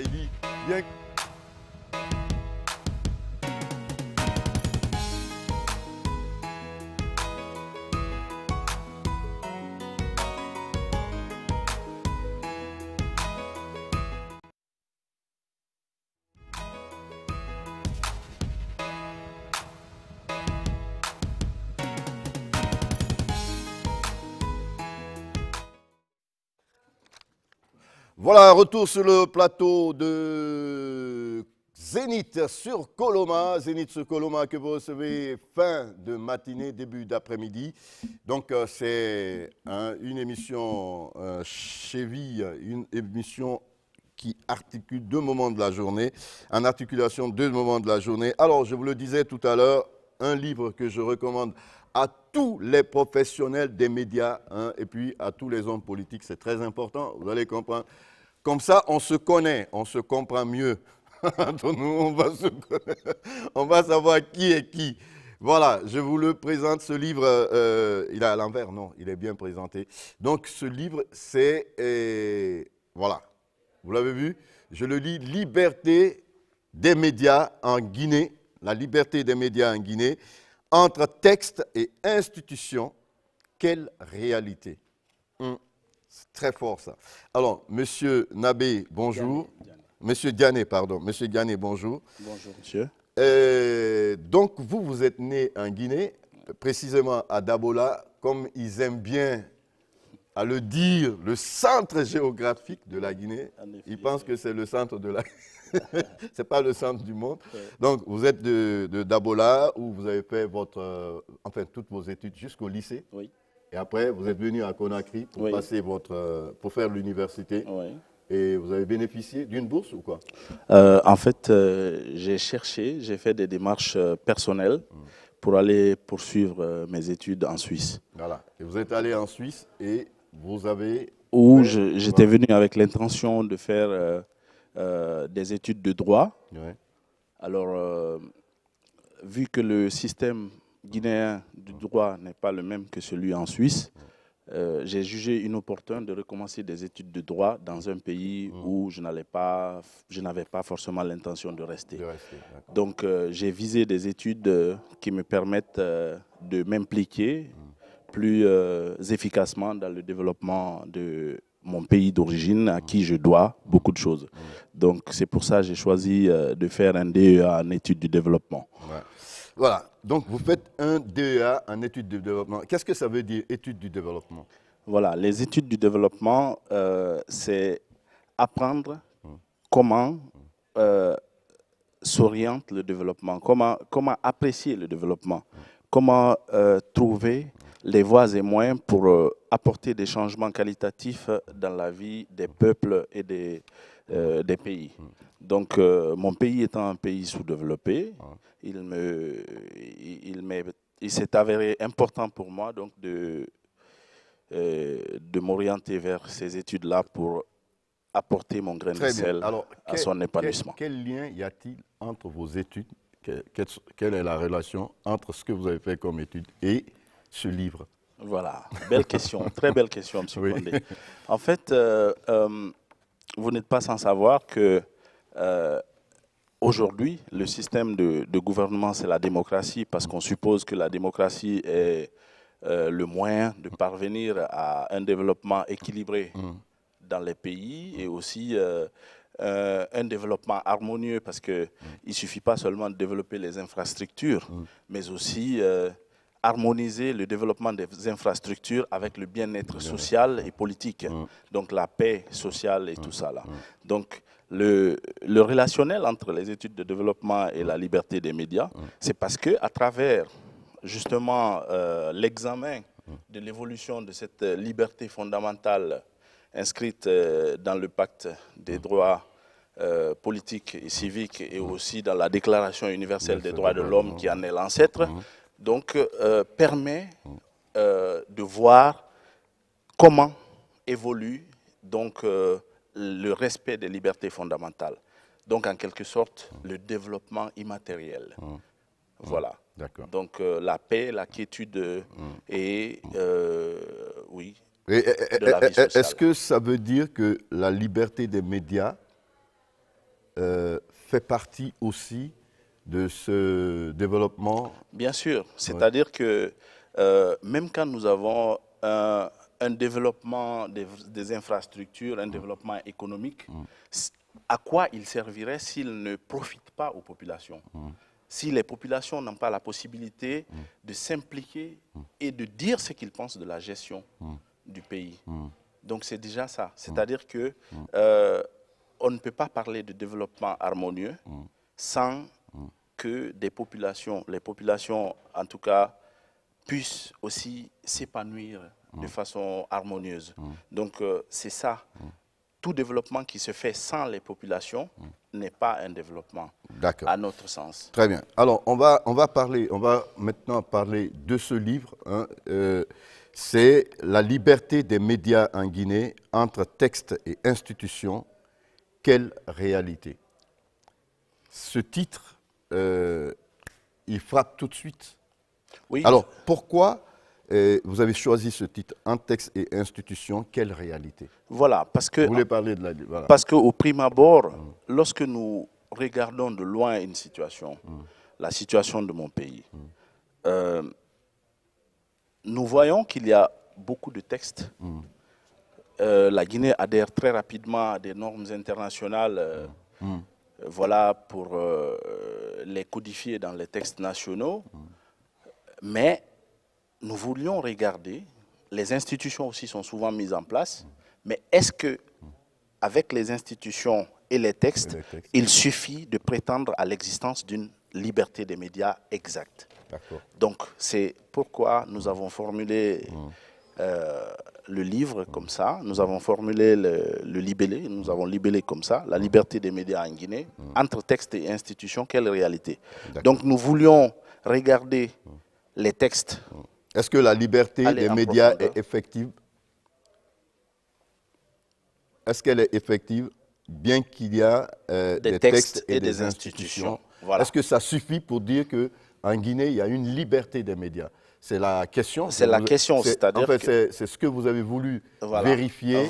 Speaker 1: Il dit bien. Voilà, retour sur le plateau de Zénith sur Coloma. Zénith sur Coloma que vous recevez fin de matinée, début d'après-midi. Donc, c'est une émission cheville, une émission qui articule deux moments de la journée, en articulation deux moments de la journée. Alors, je vous le disais tout à l'heure, un livre que je recommande à tous les professionnels des médias et puis à tous les hommes politiques, c'est très important, vous allez comprendre. Comme ça, on se connaît, on se comprend mieux. Entre nous, on va savoir qui est qui. Voilà, je vous le présente, ce livre, il est à l'envers, non, il est bien présenté. Donc, ce livre, c'est, voilà, vous l'avez vu, je le lis, Liberté des médias en Guinée, la liberté des médias en Guinée, entre texte et institution, quelle réalité. C'est très fort ça. Alors, Monsieur Nabé, bonjour. Monsieur Diané, pardon. Monsieur Diané, bonjour.
Speaker 2: Bonjour, monsieur.
Speaker 1: Donc, vous êtes né en Guinée, précisément à Dabola, comme ils aiment bien à le dire, le centre géographique de la Guinée. Ils pensent que c'est le centre de la c'est pas le centre du monde. Ouais. Donc, vous êtes de Dabola, où vous avez fait toutes vos études jusqu'au lycée. Oui. Et après, vous êtes venu à Conakry pour passer pour faire l'université. Oui. Et vous avez bénéficié d'une bourse ou quoi?
Speaker 3: En fait, j'ai fait des démarches personnelles pour aller poursuivre mes études en Suisse.
Speaker 1: Voilà. Et vous êtes allé en Suisse et vous avez...
Speaker 3: Où j'étais venu avec l'intention de faire des études de droit. Ouais. Alors, vu que le système guinéen du droit n'est pas le même que celui en Suisse, j'ai jugé inopportun de recommencer des études de droit dans un pays où je n'avais pas forcément l'intention de rester. Donc, j'ai visé des études qui me permettent de m'impliquer plus efficacement dans le développement de mon pays d'origine, à qui je dois beaucoup de choses. Donc, c'est pour ça que j'ai choisi de faire un DEA en études du développement.
Speaker 1: Ouais. Voilà, donc vous faites un DEA en études du développement. Qu'est-ce que ça veut dire, études du développement?
Speaker 3: Voilà, les études du développement, c'est apprendre comment s'oriente le développement, comment apprécier le développement, comment trouver les voies et moyens pour apporter des changements qualitatifs dans la vie des peuples et des pays. Donc, mon pays étant un pays sous-développé, il s'est avéré important pour moi donc, de m'orienter vers ces études-là pour apporter mon grain de sel à son épanouissement.
Speaker 1: Quel lien y a-t-il entre vos études, quelle est la relation entre ce que vous avez fait comme études et ce livre?
Speaker 3: Voilà, belle question, très belle question, M. Condé. En fait, vous n'êtes pas sans savoir que aujourd'hui, le système de gouvernement, c'est la démocratie, parce qu'on suppose que la démocratie est le moyen de parvenir à un développement équilibré dans les pays et aussi un développement harmonieux, parce qu'il ne suffit pas seulement de développer les infrastructures, mais aussi harmoniser le développement des infrastructures avec le bien-être social et politique, donc la paix sociale et tout ça là. Donc le relationnel entre les études de développement et la liberté des médias, c'est parce que à travers justement l'examen de l'évolution de cette liberté fondamentale inscrite dans le pacte des droits politiques et civiques et aussi dans la Déclaration universelle des droits de l'homme qui en est l'ancêtre, donc permet de voir comment évolue donc, le respect des libertés fondamentales. Donc en quelque sorte, le développement immatériel. Voilà. Donc la paix, la quiétude et oui, de la vie sociale.
Speaker 1: Est-ce que ça veut dire que la liberté des médias fait partie aussi de ce développement?
Speaker 3: Bien sûr, c'est-à-dire que même quand nous avons un développement des infrastructures, un développement économique, à quoi il servirait s'il ne profite pas aux populations? Si les populations n'ont pas la possibilité de s'impliquer et de dire ce qu'ils pensent de la gestion du pays. Donc c'est déjà ça. C'est-à-dire que on ne peut pas parler de développement harmonieux sans que les populations en tout cas, puissent aussi s'épanouir de façon harmonieuse. Donc c'est ça. Tout développement qui se fait sans les populations n'est pas un développement, à notre sens.
Speaker 1: Très bien. Alors, on va maintenant parler de ce livre. Hein. C'est La liberté des médias en Guinée, entre textes et institutions. Quelle réalité? Ce titre, il frappe tout de suite.
Speaker 3: Oui.
Speaker 1: Alors, pourquoi vous avez choisi ce titre, Un texte et institution, quelle réalité?
Speaker 3: Voilà, parce que...
Speaker 1: Vous voulez parler de la... Voilà.
Speaker 3: Parce qu'au prime abord, lorsque nous regardons de loin une situation, la situation de mon pays, nous voyons qu'il y a beaucoup de textes. La Guinée adhère très rapidement à des normes internationales, voilà, pour les codifier dans les textes nationaux. Mais nous voulions regarder, les institutions aussi sont souvent mises en place, mais est-ce que avec les institutions et les textes, il suffit de prétendre à l'existence d'une liberté des médias exacte? Donc c'est pourquoi nous avons formulé le livre comme ça, nous avons formulé le libellé, nous avons libellé comme ça, la liberté des médias en Guinée, entre textes et institutions, quelle réalité? Donc nous voulions regarder les textes.
Speaker 1: Est-ce que la liberté des médias est effective? Est-ce qu'elle est effective, bien qu'il y a des textes et des institutions? Voilà. Est-ce que ça suffit pour dire qu'en Guinée, il y a une liberté des médias? C'est la question.
Speaker 3: C'est la question, c'est-à-dire...
Speaker 1: En fait, c'est ce que vous avez voulu vérifier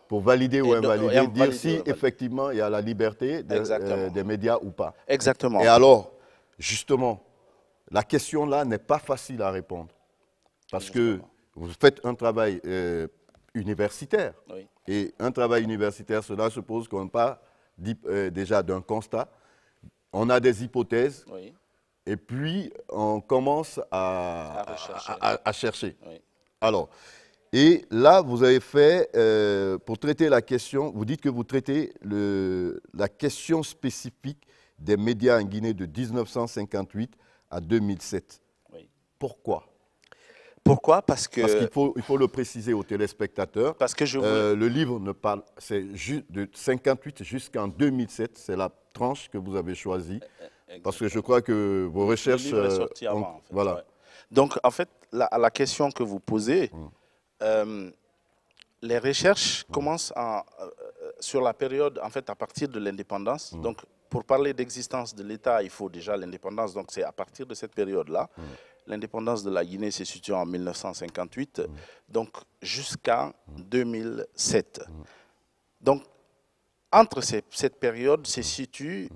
Speaker 1: pour valider ou invalider, dire si effectivement il y a la liberté des médias ou pas.
Speaker 3: Exactement.
Speaker 1: Et alors, justement, la question là n'est pas facile à répondre. Parce que vous faites un travail universitaire. Oui. Et un travail universitaire, cela suppose qu'on part déjà d'un constat. On a des hypothèses. Oui. Et puis, on commence à chercher. Oui. Alors, et là, vous avez fait, pour traiter la question, vous dites que vous traitez la question spécifique des médias en Guinée de 1958 à 2007. Oui. Pourquoi?
Speaker 3: Pourquoi? Parce qu'il
Speaker 1: faut le préciser aux téléspectateurs.
Speaker 3: Parce que
Speaker 1: le livre ne parle, c'est de 58 jusqu'en 2007, c'est la tranche que vous avez choisie. Parce que je crois que vos recherches...
Speaker 3: Le livre est sorti avant, en fait.
Speaker 1: Voilà.
Speaker 3: Ouais. Donc, en fait, la question que vous posez, les recherches commencent sur la période, en fait, à partir de l'indépendance. Donc, pour parler d'existence de l'État, il faut déjà l'indépendance. Donc, c'est à partir de cette période-là. L'indépendance de la Guinée s'est située en 1958, donc jusqu'en 2007. Donc, entre cette période se situent,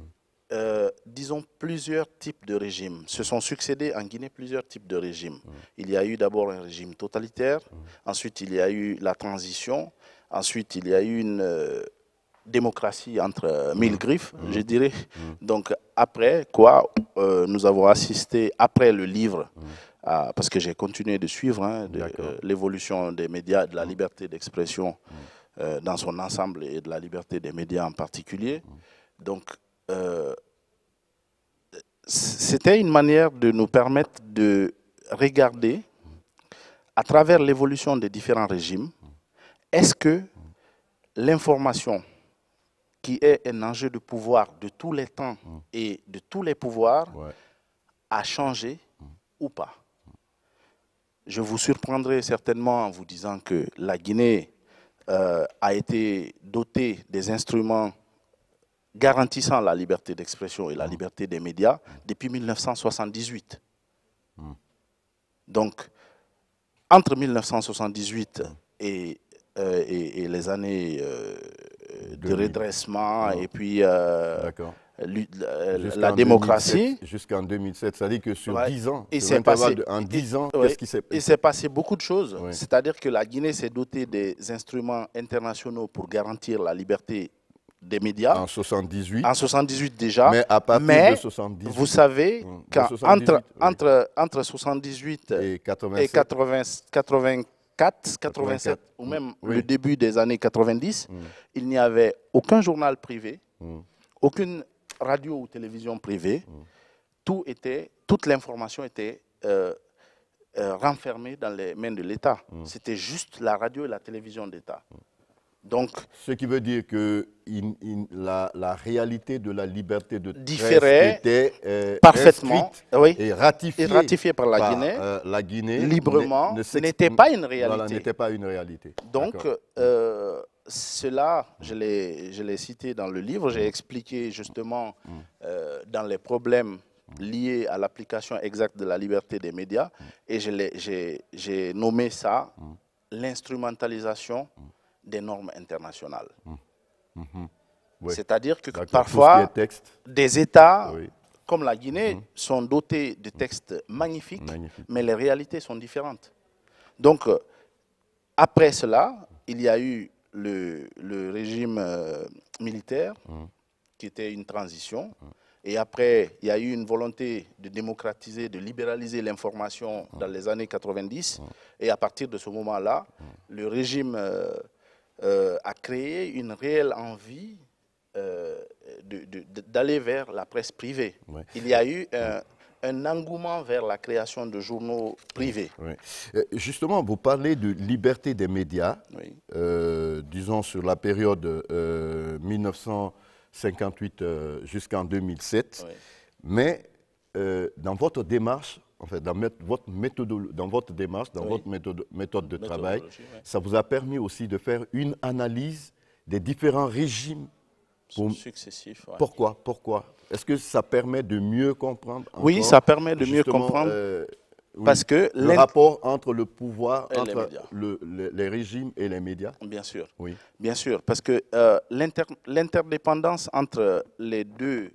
Speaker 3: disons, plusieurs types de régimes. Se sont succédés en Guinée plusieurs types de régimes. Il y a eu d'abord un régime totalitaire, ensuite il y a eu la transition, ensuite il y a eu une démocratie entre mille griffes, je dirais. Donc après quoi, nous avons assisté, après le livre, parce que j'ai continué de suivre l'évolution des médias, de la liberté d'expression dans son ensemble et de la liberté des médias en particulier. Donc c'était une manière de nous permettre de regarder, à travers l'évolution des différents régimes, est-ce que l'information qui est un enjeu de pouvoir de tous les temps et de tous les pouvoirs, a changé ou pas. Je vous surprendrai certainement en vous disant que la Guinée a été dotée des instruments garantissant la liberté d'expression et la liberté des médias depuis 1978. Donc, entre 1978 et les années de redressement et puis la démocratie.
Speaker 1: Jusqu'en 2007, ça dit que sur 10 ans,
Speaker 3: en
Speaker 1: 10 ans, qu'est-ce qui s'est passé?
Speaker 3: Il s'est passé beaucoup de choses. C'est-à-dire que la Guinée s'est dotée des instruments internationaux pour garantir la liberté des médias.
Speaker 1: En 78.
Speaker 3: En 78 déjà.
Speaker 1: Mais à partir de 78.
Speaker 3: Vous savez qu'entre 78
Speaker 1: et
Speaker 3: 87, 84, 87 ou même le début des années 90, il n'y avait aucun journal privé, aucune radio ou télévision privée. Toute l'information était renfermée dans les mains de l'État. C'était juste la radio et la télévision d'État. Donc,
Speaker 1: ce qui veut dire que la réalité de la liberté de
Speaker 3: différait
Speaker 1: était
Speaker 3: parfaitement
Speaker 1: et ratifiée
Speaker 3: par
Speaker 1: la Guinée
Speaker 3: librement, n'était pas une réalité.
Speaker 1: Voilà, n'était pas une réalité.
Speaker 3: Donc, cela, je l'ai cité dans le livre, j'ai expliqué justement dans les problèmes liés à l'application exacte de la liberté des médias, et j'ai nommé ça l'instrumentalisation des normes internationales. C'est-à-dire que parfois, des États comme la Guinée sont dotés de textes magnifiques, mais les réalités sont différentes. Donc, après cela, il y a eu le régime militaire, qui était une transition. Et après, il y a eu une volonté de démocratiser, de libéraliser l'information dans les années 90. Et à partir de ce moment-là, le régime a créé une réelle envie d'aller vers la presse privée. Il y a eu un engouement vers la création de journaux privés.
Speaker 1: Justement, vous parlez de liberté des médias, disons sur la période 1958 jusqu'en 2007, mais dans votre démarche, en fait, dans votre méthode de travail, ça vous a permis aussi de faire une analyse des différents régimes
Speaker 3: successifs.
Speaker 1: Pourquoi Est-ce que ça permet de mieux comprendre
Speaker 3: Oui, ça permet de mieux comprendre. Parce que
Speaker 1: le rapport entre le pouvoir, entre les régimes et les médias.
Speaker 3: Bien sûr.
Speaker 1: Oui.
Speaker 3: Bien sûr, parce que l'interdépendance entre les deux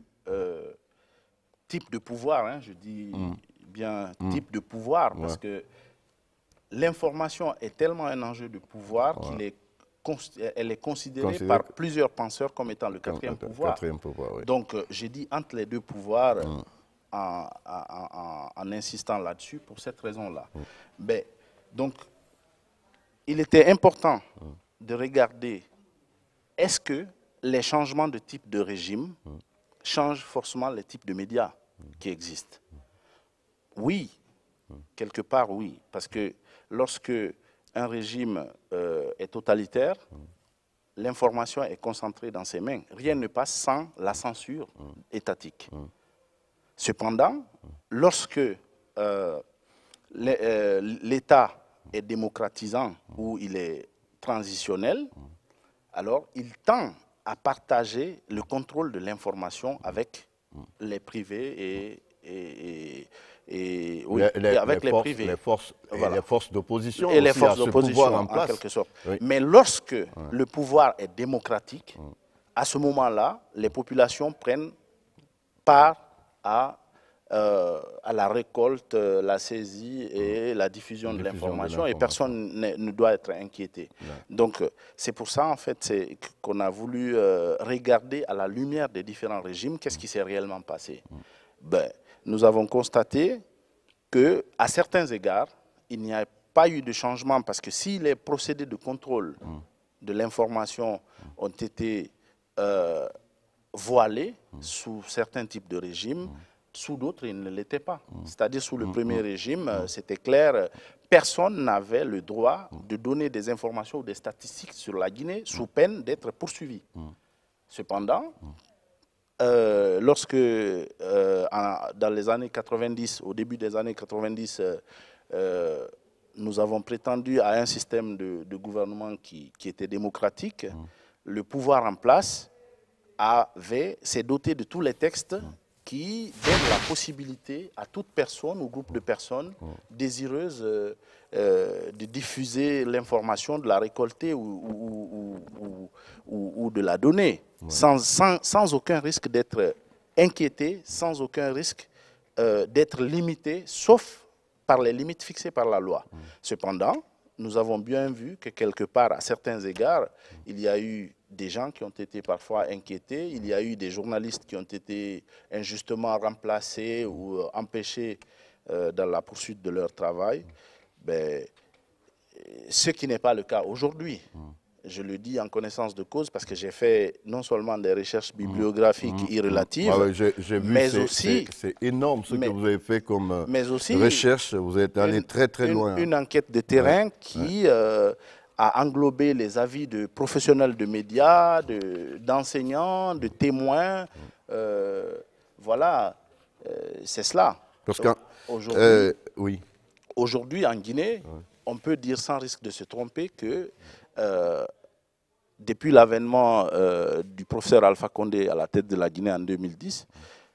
Speaker 3: types de pouvoir, je dis bien type de pouvoir, parce que l'information est tellement un enjeu de pouvoir qu'elle est considérée par plusieurs penseurs comme étant le quatrième pouvoir. Donc, j'ai dit entre les deux pouvoirs en insistant là-dessus pour cette raison-là. Donc, il était important de regarder est-ce que les changements de type de régime changent forcément les types de médias qui existent. Oui, quelque part oui, parce que lorsque un régime est totalitaire, l'information est concentrée dans ses mains. Rien ne passe sans la censure étatique. Cependant, lorsque l'État est démocratisant ou il est transitionnel, alors il tend à partager le contrôle de l'information avec les privés avec les privés.
Speaker 1: Les forces d'opposition
Speaker 3: et les forces d'opposition en quelque sorte. Mais lorsque le pouvoir est démocratique, à ce moment-là, les populations prennent part à la récolte, la saisie et la diffusion de l'information, et personne ne doit être inquiété. Donc, c'est pour ça, en fait, qu'on a voulu regarder à la lumière des différents régimes qu'est-ce qui s'est réellement passé. Nous avons constaté qu'à certains égards, il n'y a pas eu de changement, parce que si les procédés de contrôle de l'information ont été voilés sous certains types de régimes, sous d'autres, ils ne l'étaient pas. C'est-à-dire, sous le premier régime, c'était clair, personne n'avait le droit de donner des informations ou des statistiques sur la Guinée sous peine d'être poursuivi. Cependant, lorsque, dans les années 90, au début des années 90, nous avons prétendu à un système de gouvernement qui était démocratique, le pouvoir en place s'est doté de tous les textes qui donnent la possibilité à toute personne ou groupe de personnes désireuses de diffuser l'information, de la récolter ou de la donner, sans aucun risque d'être inquiété, sans aucun risque d'être limité, sauf par les limites fixées par la loi. Cependant, nous avons bien vu que quelque part, à certains égards, il y a eu des gens qui ont été parfois inquiétés, il y a eu des journalistes qui ont été injustement remplacés ou empêchés dans la poursuite de leur travail. ce qui n'est pas le cas aujourd'hui. Je le dis en connaissance de cause parce que j'ai fait non seulement des recherches bibliographiques irrelatives,
Speaker 1: j'ai vu,
Speaker 3: mais aussi...
Speaker 1: C'est énorme ce que vous avez fait comme
Speaker 3: aussi
Speaker 1: recherche. Vous êtes allé très très loin.
Speaker 3: Une enquête de terrain qui a englobé les avis de professionnels de médias, d'enseignants, de témoins. Voilà, c'est cela.
Speaker 1: Parce que oui.
Speaker 3: Aujourd'hui, en Guinée, on peut dire sans risque de se tromper que depuis l'avènement du professeur Alpha Condé à la tête de la Guinée en 2010,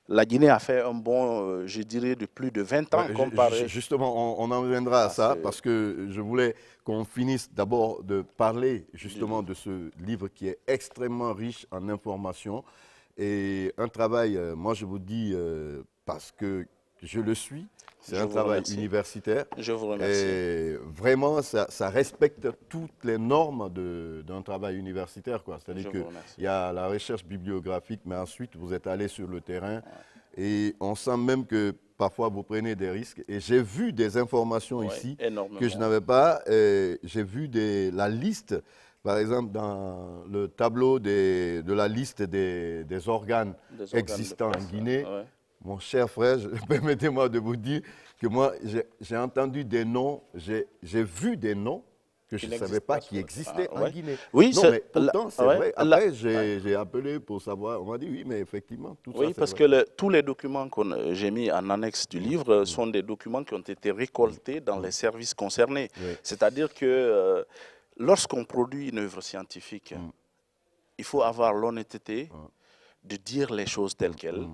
Speaker 3: la Guinée a fait un bond, je dirais, de plus de 20 ans comparé.
Speaker 1: Justement, on en reviendra à ça parce que je voulais qu'on finisse d'abord de parler justement de ce livre qui est extrêmement riche en informations et un travail, moi je vous dis, parce que je le suis, c'est un travail universitaire.
Speaker 3: Je vous remercie.
Speaker 1: Et vraiment, ça respecte toutes les normes d'un travail universitaire. C'est-à-dire qu'il y a la recherche bibliographique, mais ensuite, vous êtes allé sur le terrain. Et on sent même que parfois, vous prenez des risques. Et j'ai vu des informations ici que je n'avais pas. J'ai vu la liste, par exemple, dans le tableau de la liste des organes existants en Guinée. Mon cher frère, permettez-moi de vous dire que moi, j'ai entendu des noms, j'ai vu des noms que je ne savais pas qui existaient en Guinée.
Speaker 3: Oui,
Speaker 1: non, mais pourtant, c'est vrai. Après, j'ai appelé pour savoir, on m'a dit oui, mais effectivement, tout ça,
Speaker 3: oui, parce que tous les documents que j'ai mis en annexe du livre sont des documents qui ont été récoltés dans les services concernés. C'est-à-dire que lorsqu'on produit une œuvre scientifique, il faut avoir l'honnêteté de dire les choses telles quelles,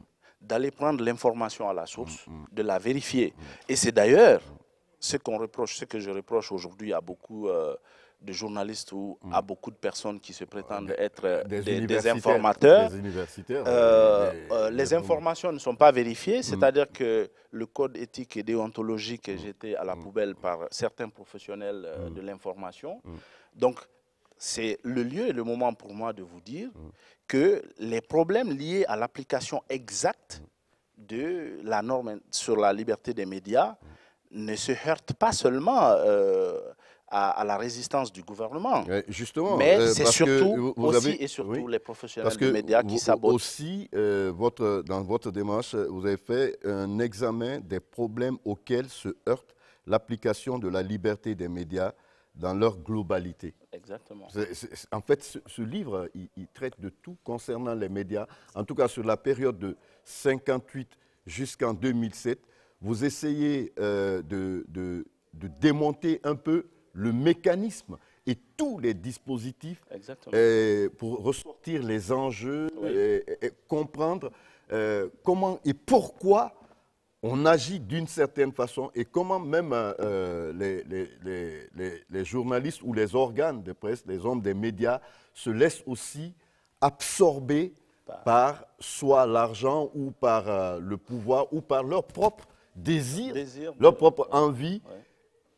Speaker 3: d'aller prendre l'information à la source, de la vérifier. Et c'est d'ailleurs ce que je reproche aujourd'hui à beaucoup de journalistes ou à beaucoup de personnes qui se prétendent être des informateurs.
Speaker 1: Des universitaires.
Speaker 3: Les informations ne sont pas vérifiées, c'est-à-dire que le code éthique et déontologique est jeté à la poubelle par certains professionnels de l'information. Donc, c'est le lieu et le moment pour moi de vous dire que les problèmes liés à l'application exacte de la norme sur la liberté des médias ne se heurtent pas seulement à la résistance du gouvernement,
Speaker 1: justement,
Speaker 3: mais c'est surtout les professionnels des médias qui sabotent.
Speaker 1: Aussi, dans votre démarche, vous avez fait un examen des problèmes auxquels se heurte l'application de la liberté des médias dans leur globalité.
Speaker 3: Exactement.
Speaker 1: En fait, ce livre, il traite de tout concernant les médias, en tout cas sur la période de 1958 jusqu'en 2007. Vous essayez de démonter un peu le mécanisme et tous les dispositifs pour ressortir les enjeux et comprendre comment et pourquoi on agit d'une certaine façon et comment même les journalistes ou les organes de presse, les hommes des médias, se laissent aussi absorber par soit l'argent ou par le pouvoir ou par leur propre désir leur propre envie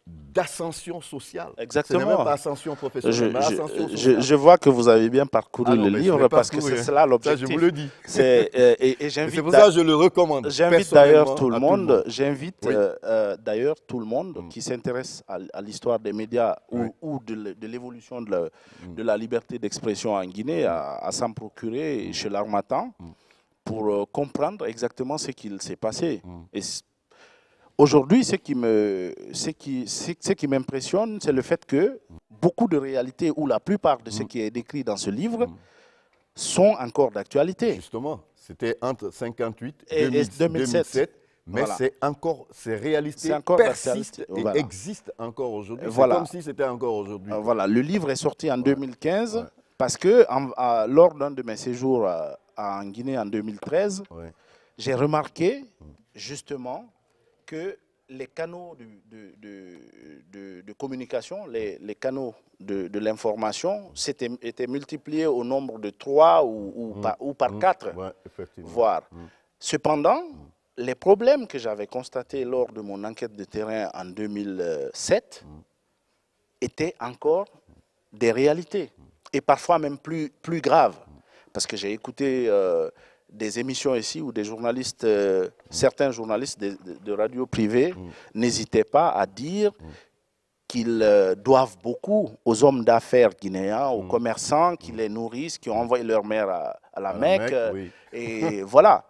Speaker 1: d'ascension sociale.
Speaker 3: Exactement.
Speaker 1: Ce n'est même pas ascension professionnelle, mais ascension sociale.
Speaker 3: Je vois que vous avez bien parcouru le livre parce que c'est cela l'objectif.
Speaker 1: Ça, je vous le dis.
Speaker 3: C'est
Speaker 1: pour ça que je le recommande.
Speaker 3: J'invite d'ailleurs tout le monde, tout le monde qui s'intéresse à l'histoire des médias ou de l'évolution de la liberté d'expression en Guinée à s'en procurer chez l'Harmattan pour comprendre exactement ce qu'il s'est passé. Et aujourd'hui, ce qui m'impressionne, c'est le fait que beaucoup de réalités, ou la plupart de ce qui est décrit dans ce livre, sont encore d'actualité.
Speaker 1: Justement, c'était entre 1958 et 2007. Mais ces réalités persistent et existent encore aujourd'hui. C'est comme si c'était encore aujourd'hui.
Speaker 3: Voilà, le livre est sorti en 2015 parce que lors d'un de mes séjours en Guinée en 2013, j'ai remarqué justement que les canaux de communication, les canaux de l'information étaient multipliés au nombre de 3 ou par 4, voire. Cependant, les problèmes que j'avais constatés lors de mon enquête de terrain en 2007 étaient encore des réalités, et parfois même plus graves. Parce que j'ai écouté des émissions ici où des journalistes, certains journalistes de radio privée n'hésitaient pas à dire qu'ils doivent beaucoup aux hommes d'affaires guinéens, aux commerçants qui les nourrissent, qui ont envoyé leur mère à la Mecque.
Speaker 1: Oui.
Speaker 3: Et voilà.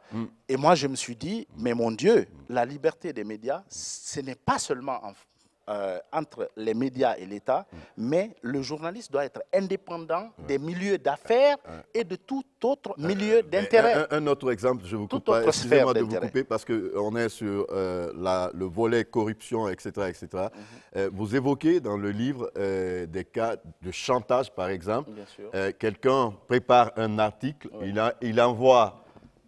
Speaker 3: Et moi, je me suis dit, mais mon Dieu, la liberté des médias, ce n'est pas seulement entre les médias et l'État, mais le journaliste doit être indépendant des milieux d'affaires et de tout autre milieu d'intérêt.
Speaker 1: Un autre exemple, je vous coupe
Speaker 3: Toute
Speaker 1: pas,
Speaker 3: autre
Speaker 1: excusez-moi
Speaker 3: sphère
Speaker 1: de vous
Speaker 3: d'intérêt.
Speaker 1: couper parce qu'on est sur le volet corruption, etc. etc. Vous évoquez dans le livre des cas de chantage, par exemple.
Speaker 3: Bien sûr.
Speaker 1: Quelqu'un prépare un article, il envoie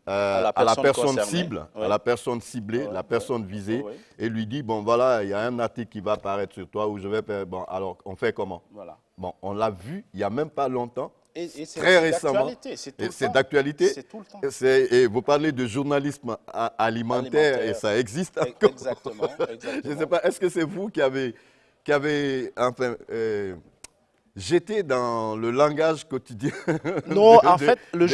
Speaker 1: à la personne cible, à la personne ciblée, la personne visée, et lui dit, bon voilà, il y a un article qui va apparaître sur toi où je vais faire, bon alors on fait comment?
Speaker 3: Voilà.
Speaker 1: Bon, on l'a vu il n'y a même pas longtemps,
Speaker 3: Et c'est
Speaker 1: très récemment.
Speaker 3: C'est
Speaker 1: d'actualité.
Speaker 3: C'est tout le temps.
Speaker 1: Et vous parlez de journalisme alimentaire et ça existe encore.
Speaker 3: Exactement.
Speaker 1: Je ne sais pas, est-ce que c'est vous qui avez enfin, jeté dans le langage quotidien
Speaker 3: Non, en fait, le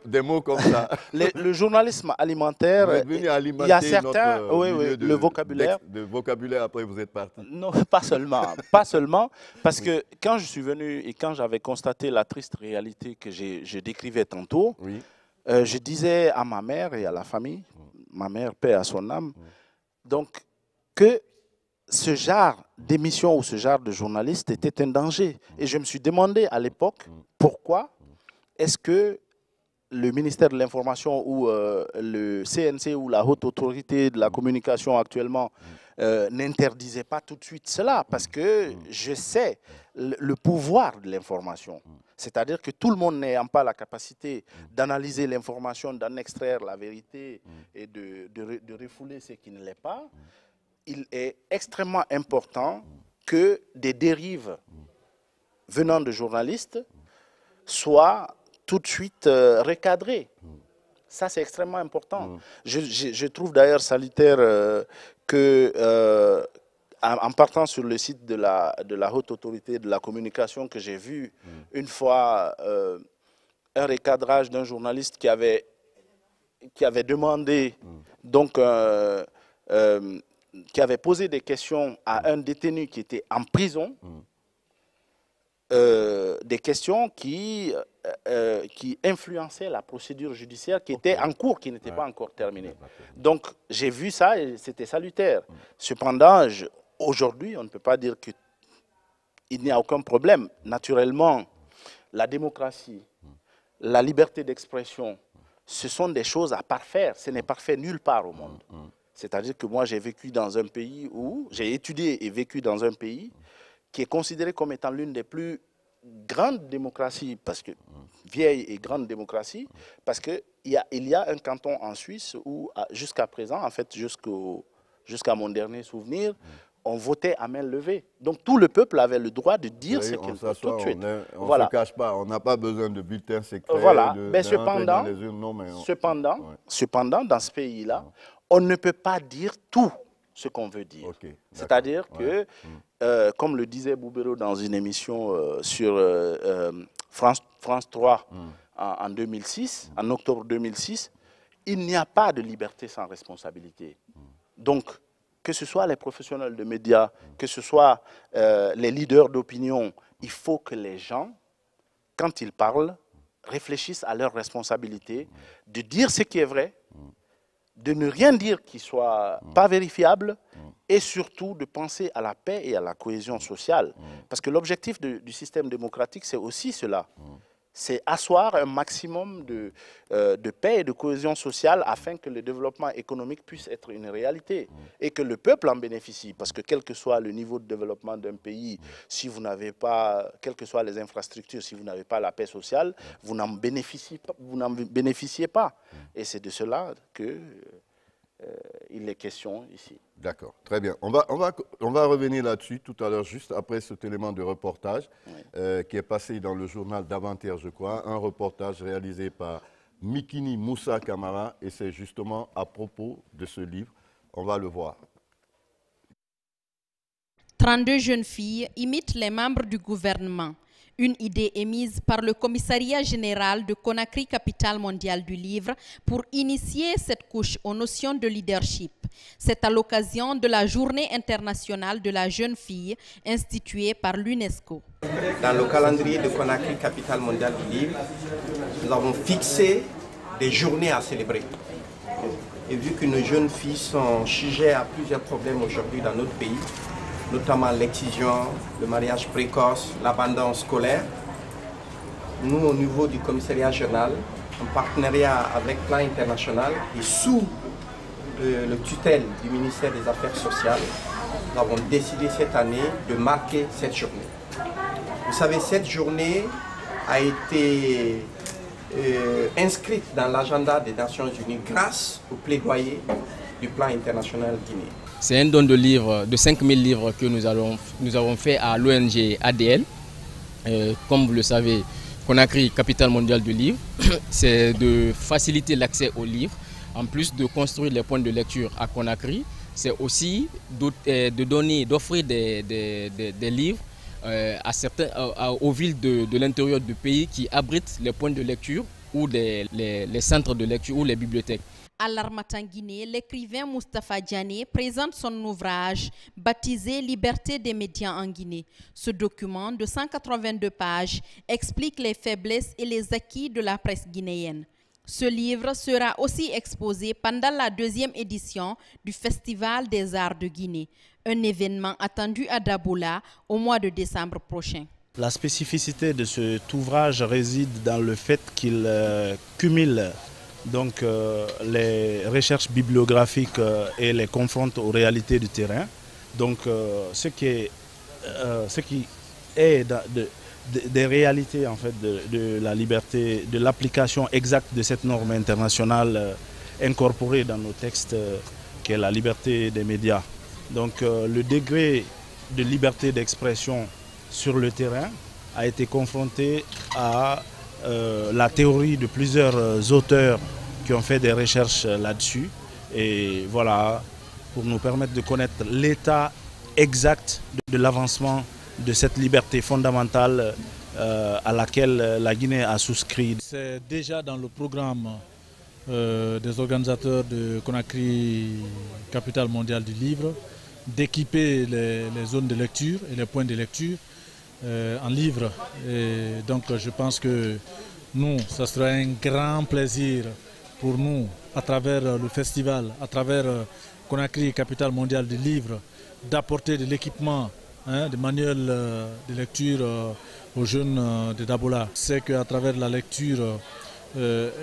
Speaker 1: des mots comme ça?
Speaker 3: Le journalisme alimentaire, il y a certains, le vocabulaire.
Speaker 1: De vocabulaire, après vous êtes parti.
Speaker 3: Non, pas seulement. Pas seulement, parce que quand je suis venu et quand j'avais constaté la triste réalité que je décrivais tantôt, je disais à ma mère et à la famille, ma mère, paix à son âme, donc que ce genre d'émission ou ce genre de journaliste était un danger. Et je me suis demandé à l'époque pourquoi est-ce que le ministère de l'Information ou le CNC ou la Haute Autorité de la Communication actuellement n'interdisait pas tout de suite cela. Parce que je sais le pouvoir de l'information. C'est-à-dire que tout le monde n'ayant pas la capacité d'analyser l'information, d'en extraire la vérité et de refouler ce qui ne l'est pas, il est extrêmement important que des dérives venant de journalistes soient tout de suite recadrées. Ça, c'est extrêmement important. Je trouve d'ailleurs salutaire que, en partant sur le site de la Haute Autorité de la Communication, que j'ai vu une fois un recadrage d'un journaliste qui avait demandé donc qui avait posé des questions à un détenu qui était en prison, des questions qui influençaient la procédure judiciaire qui était en cours, qui n'était pas encore terminée. Donc, j'ai vu ça et c'était salutaire. Cependant, aujourd'hui, on ne peut pas dire qu'il n'y a aucun problème. Naturellement, la démocratie, la liberté d'expression, ce sont des choses à parfaire. Ce n'est parfait nulle part au monde. C'est-à-dire que moi, j'ai vécu dans un pays où, j'ai étudié et vécu dans un pays qui est considéré comme étant l'une des plus grandes démocraties, parce que vieille et grande démocratie, parce qu'il y a un canton en Suisse où, jusqu'à présent, en fait, jusqu'à mon dernier souvenir, on votait à main levée. Donc tout le peuple avait le droit de dire ce qu'il veut tout de suite.
Speaker 1: On ne se cache pas, on n'a pas besoin de bulletins secrets.
Speaker 3: Voilà, mais cependant, dans ce pays-là, on ne peut pas dire tout ce qu'on veut dire. C'est-à-dire que, comme le disait Boubero dans une émission sur France 3 en 2006, en octobre 2006, il n'y a pas de liberté sans responsabilité. Donc, que ce soit les professionnels de médias, que ce soit les leaders d'opinion, il faut que les gens, quand ils parlent, réfléchissent à leurs responsabilités, de dire ce qui est vrai, de ne rien dire qui ne soit pas vérifiable, et surtout de penser à la paix et à la cohésion sociale. Parce que l'objectif du système démocratique, c'est aussi cela. C'est asseoir un maximum de paix et de cohésion sociale afin que le développement économique puisse être une réalité et que le peuple en bénéficie. Parce que quel que soit le niveau de développement d'un pays, si vous n'avez pas, quelles que soient les infrastructures, si vous n'avez pas la paix sociale, vous n'en bénéficiez pas. Et c'est de cela qu'il est question ici.
Speaker 1: D'accord, très bien. On va revenir là-dessus tout à l'heure, juste après cet élément de reportage qui est passé dans le journal d'avant-hier, je crois, un reportage réalisé par Mikini Moussa Kamara, et c'est justement à propos de ce livre. On va le voir.
Speaker 4: 32 jeunes filles imitent les membres du gouvernement. Une idée émise par le Commissariat général de Conakry, capitale mondiale du livre, pour initier cette couche aux notions de leadership. C'est à l'occasion de la Journée internationale de la jeune fille instituée par l'UNESCO.
Speaker 5: Dans le calendrier de Conakry, capitale mondiale du livre, nous avons fixé des journées à célébrer. Et vu que nos jeunes filles sont sujets à plusieurs problèmes aujourd'hui dans notre pays, notamment l'excision, le mariage précoce, l'abandon scolaire, nous, au niveau du commissariat général, en partenariat avec Plan International et sous le tutelle du ministère des Affaires sociales, nous avons décidé cette année de marquer cette journée. Vous savez, cette journée a été inscrite dans l'agenda des Nations Unies grâce au plaidoyer du Plan International Guinée.
Speaker 6: C'est un don de livres, de 5000 livres que nous avons fait à l'ONG ADL. Comme vous le savez, Conakry, capitale mondiale du livre, c'est de faciliter l'accès aux livres. En plus de construire les points de lecture à Conakry, c'est aussi d'offrir des livres aux villes de l'intérieur du pays qui abritent les points de lecture ou les centres de lecture ou les bibliothèques.
Speaker 4: À l'Harmattan Guinée, l'écrivain Moustapha Diané présente son ouvrage baptisé « Liberté des médias en Guinée ». Ce document de 182 pages explique les faiblesses et les acquis de la presse guinéenne. Ce livre sera aussi exposé pendant la 2e édition du Festival des Arts de Guinée, un événement attendu à Daboula au mois de décembre prochain.
Speaker 7: La spécificité de cet ouvrage réside dans le fait qu'il cumule donc, les recherches bibliographiques et les confronte aux réalités du terrain. Donc ce qui est des réalités en fait, de la liberté, de l'application exacte de cette norme internationale incorporée dans nos textes, qui est la liberté des médias. Donc le degré de liberté d'expression sur le terrain a été confronté à la théorie de plusieurs auteurs qui ont fait des recherches là-dessus. Et voilà, pour nous permettre de connaître l'état exact de l'avancement de cette liberté fondamentale à laquelle la Guinée a souscrit.
Speaker 8: C'est déjà dans le programme des organisateurs de Conakry, capitale mondiale du livre, d'équiper les zones de lecture et les points de lecture en livres. Et donc je pense que nous, ça sera un grand plaisir pour nous, à travers le festival, à travers Conakry, capitale mondiale du livre, d'apporter de l'équipement, des manuels de lecture aux jeunes de Daboula. C'est qu'à travers la lecture,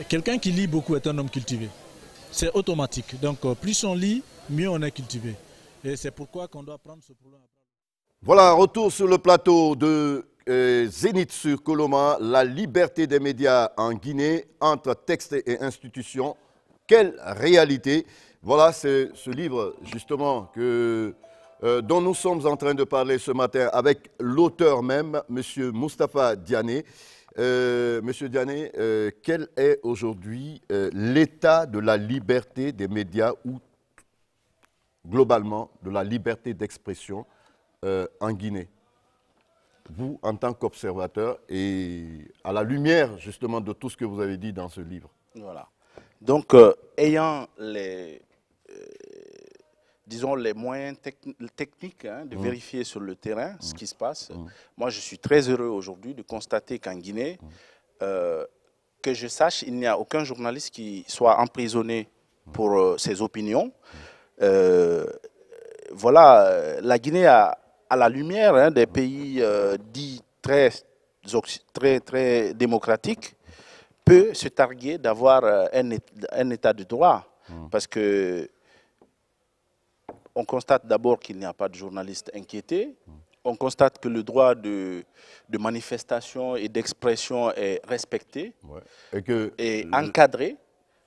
Speaker 8: quelqu'un qui lit beaucoup est un homme cultivé. C'est automatique. Donc plus on lit, mieux on est cultivé. Et c'est pourquoi qu'on doit prendre ce problème.
Speaker 1: Voilà, retour sur le plateau de Zénith sur Coloma, la liberté des médias en Guinée, entre texte et institution. Quelle réalité! Voilà, c'est ce livre justement dont nous sommes en train de parler ce matin avec l'auteur même, M. Moustapha Diané. Monsieur Diané, quel est aujourd'hui l'état de la liberté des médias ou globalement de la liberté d'expression en Guinée? Vous, en tant qu'observateur et à la lumière justement de tout ce que vous avez dit dans ce livre.
Speaker 3: Voilà. Donc, ayant disons les moyens techniques de vérifier sur le terrain ce qui se passe, moi je suis très heureux aujourd'hui de constater qu'en Guinée, que je sache, il n'y a aucun journaliste qui soit emprisonné pour ses opinions. Voilà, la Guinée à la lumière des pays dits très démocratiques, peut se targuer d'avoir un état de droit. Parce que on constate d'abord qu'il n'y a pas de journalistes inquiétés. On constate que le droit de manifestation et d'expression est respecté et encadré.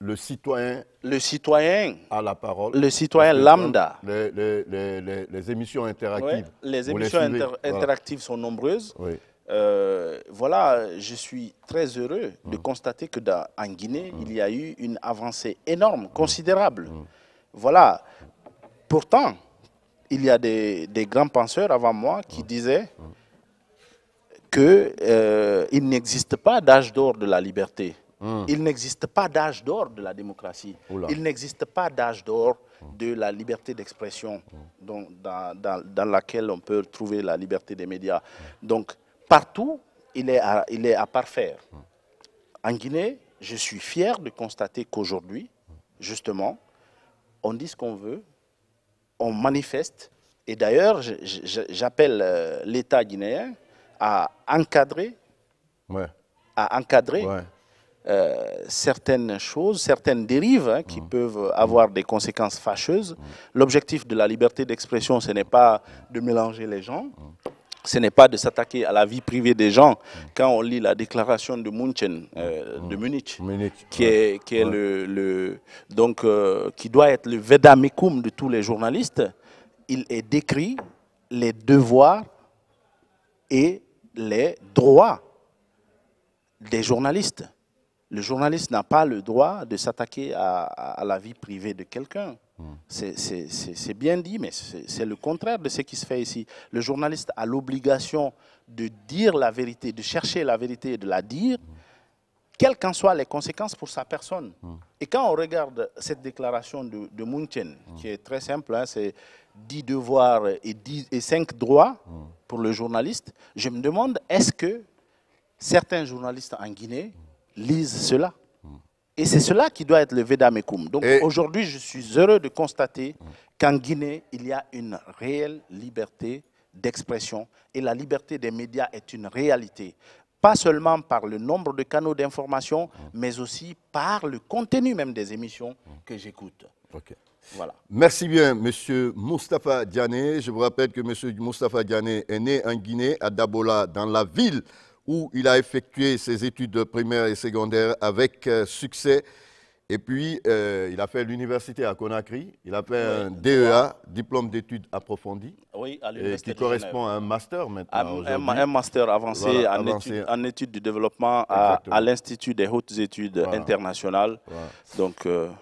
Speaker 1: Le citoyen
Speaker 3: a
Speaker 1: la parole.
Speaker 3: Le citoyen lambda.
Speaker 1: Les émissions interactives.
Speaker 3: Ouais, les émissions interactives sont nombreuses.
Speaker 1: Oui.
Speaker 3: Voilà, je suis très heureux de constater qu'en Guinée, il y a eu une avancée énorme, considérable. Voilà. Pourtant, il y a des grands penseurs avant moi qui disaient qu'il n'existe pas d'âge d'or de la liberté. Il n'existe pas d'âge d'or de la démocratie. Il n'existe pas d'âge d'or de la liberté d'expression dans laquelle on peut trouver la liberté des médias. Donc, partout, il est à parfaire. En Guinée, je suis fier de constater qu'aujourd'hui, justement, on dit ce qu'on veut, on manifeste, et d'ailleurs, j'appelle l'État guinéen à encadrer, certaines choses, certaines dérives qui peuvent avoir des conséquences fâcheuses. L'objectif de la liberté d'expression, ce n'est pas de mélanger les gens, ce n'est pas de s'attaquer à la vie privée des gens. Quand on lit la déclaration de München, de Munich, qui doit être le vade-mecum de tous les journalistes, il est décrit les devoirs et les droits des journalistes. Le journaliste n'a pas le droit de s'attaquer à la vie privée de quelqu'un. C'est bien dit, mais c'est le contraire de ce qui se fait ici. Le journaliste a l'obligation de dire la vérité, de chercher la vérité et de la dire, quelles qu'en soient les conséquences pour sa personne. Et quand on regarde cette déclaration de München, qui est très simple, c'est 10 devoirs et 5 droits pour le journaliste, je me demande, est-ce que certains journalistes en Guinée lisent cela? Et c'est cela qui doit être le vade-mecum. Donc aujourd'hui, je suis heureux de constater qu'en Guinée, il y a une réelle liberté d'expression et la liberté des médias est une réalité. Pas seulement par le nombre de canaux d'information, mais aussi par le contenu même des émissions que j'écoute. Voilà.
Speaker 1: Merci bien, M. Moustapha Diané. Je vous rappelle que M. Moustapha Diané est né en Guinée, à Dabola, dans la ville où il a effectué ses études primaires et secondaires avec succès. Et puis, il a fait l'université à Conakry. Il a fait un DEA, diplôme d'études approfondies,
Speaker 3: à l'université
Speaker 1: qui correspond à un master maintenant.
Speaker 3: Un master avancé, en études du développement à l'Institut des hautes études internationales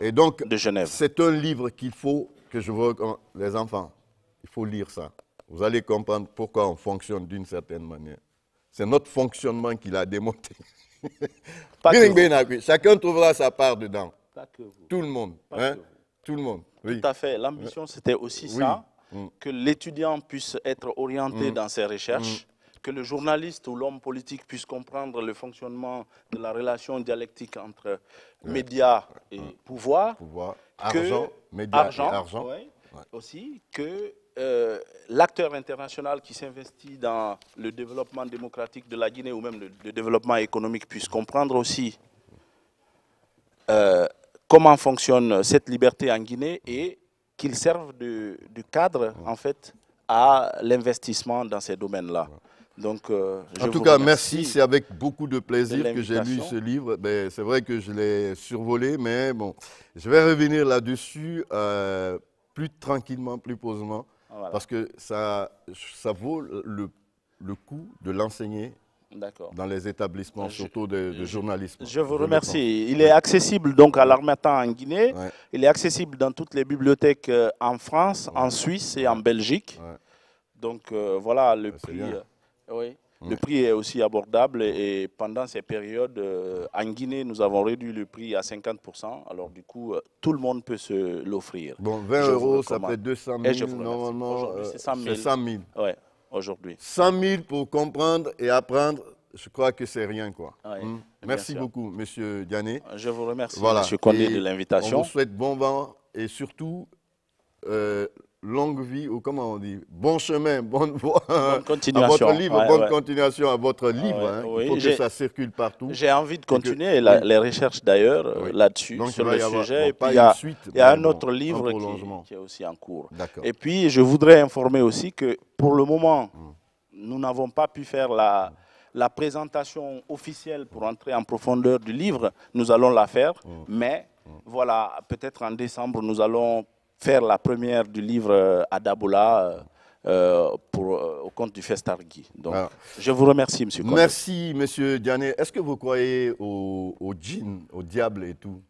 Speaker 1: et donc,
Speaker 3: de Genève.
Speaker 1: C'est un livre qu'il faut, que je vous recommande, les enfants, il faut lire ça. Vous allez comprendre pourquoi on fonctionne d'une certaine manière. C'est notre fonctionnement qui l'a démonté. Chacun trouvera sa part dedans.
Speaker 3: Pas que vous.
Speaker 1: Tout le monde. Tout le monde.
Speaker 3: Tout à fait. L'ambition, c'était aussi ça, que l'étudiant puisse être orienté dans ses recherches, que le journaliste ou l'homme politique puisse comprendre le fonctionnement de la relation dialectique entre médias et pouvoir.
Speaker 1: Argent, médias et argent.
Speaker 3: Aussi, que l'acteur international qui s'investit dans le développement démocratique de la Guinée ou même le développement économique puisse comprendre aussi comment fonctionne cette liberté en Guinée et qu'il serve de cadre en fait à l'investissement dans ces domaines-là. Donc,
Speaker 1: en tout cas, merci. C'est avec beaucoup de plaisir que j'ai lu ce livre. C'est vrai que je l'ai survolé, mais bon, je vais revenir là-dessus plus tranquillement, plus posément. Parce que ça vaut le coup de l'enseigner dans les établissements, surtout de journalisme.
Speaker 3: Je vous remercie. Il est accessible donc à l'Harmattan en Guinée. Il est accessible dans toutes les bibliothèques en France, en Suisse et en Belgique. Donc voilà, le prix. Le prix est aussi abordable et pendant ces périodes, en Guinée, nous avons réduit le prix à 50%. Alors du coup, tout le monde peut se l'offrir.
Speaker 1: Bon, 20 euros, ça fait 200 000. Normalement,
Speaker 3: c'est 100 000.
Speaker 1: 100 000.
Speaker 3: Oui, aujourd'hui.
Speaker 1: 100 000 pour comprendre et apprendre, je crois que c'est rien, quoi. Merci beaucoup, M. Diané.
Speaker 3: Je vous remercie, M. Condé, de l'invitation.
Speaker 1: On vous souhaite bon vent et surtout longue vie, ou comment on dit, bon chemin, bonne voie
Speaker 3: bonne continuation.
Speaker 1: à votre livre, bonne continuation à votre livre. Il faut que ça circule partout.
Speaker 3: J'ai envie de continuer les recherches d'ailleurs là-dessus, sur le sujet. Et puis il y a un autre livre qui est aussi en cours. Et puis je voudrais informer aussi que pour le moment, nous n'avons pas pu faire la présentation officielle pour entrer en profondeur du livre. Nous allons la faire, mais voilà, peut-être en décembre, nous allons faire la première du livre à Dabola au compte du Festargui. Donc, je vous remercie, M. Condé.
Speaker 1: Merci, M. Diané. Est-ce que vous croyez au djinn, au diable et tout?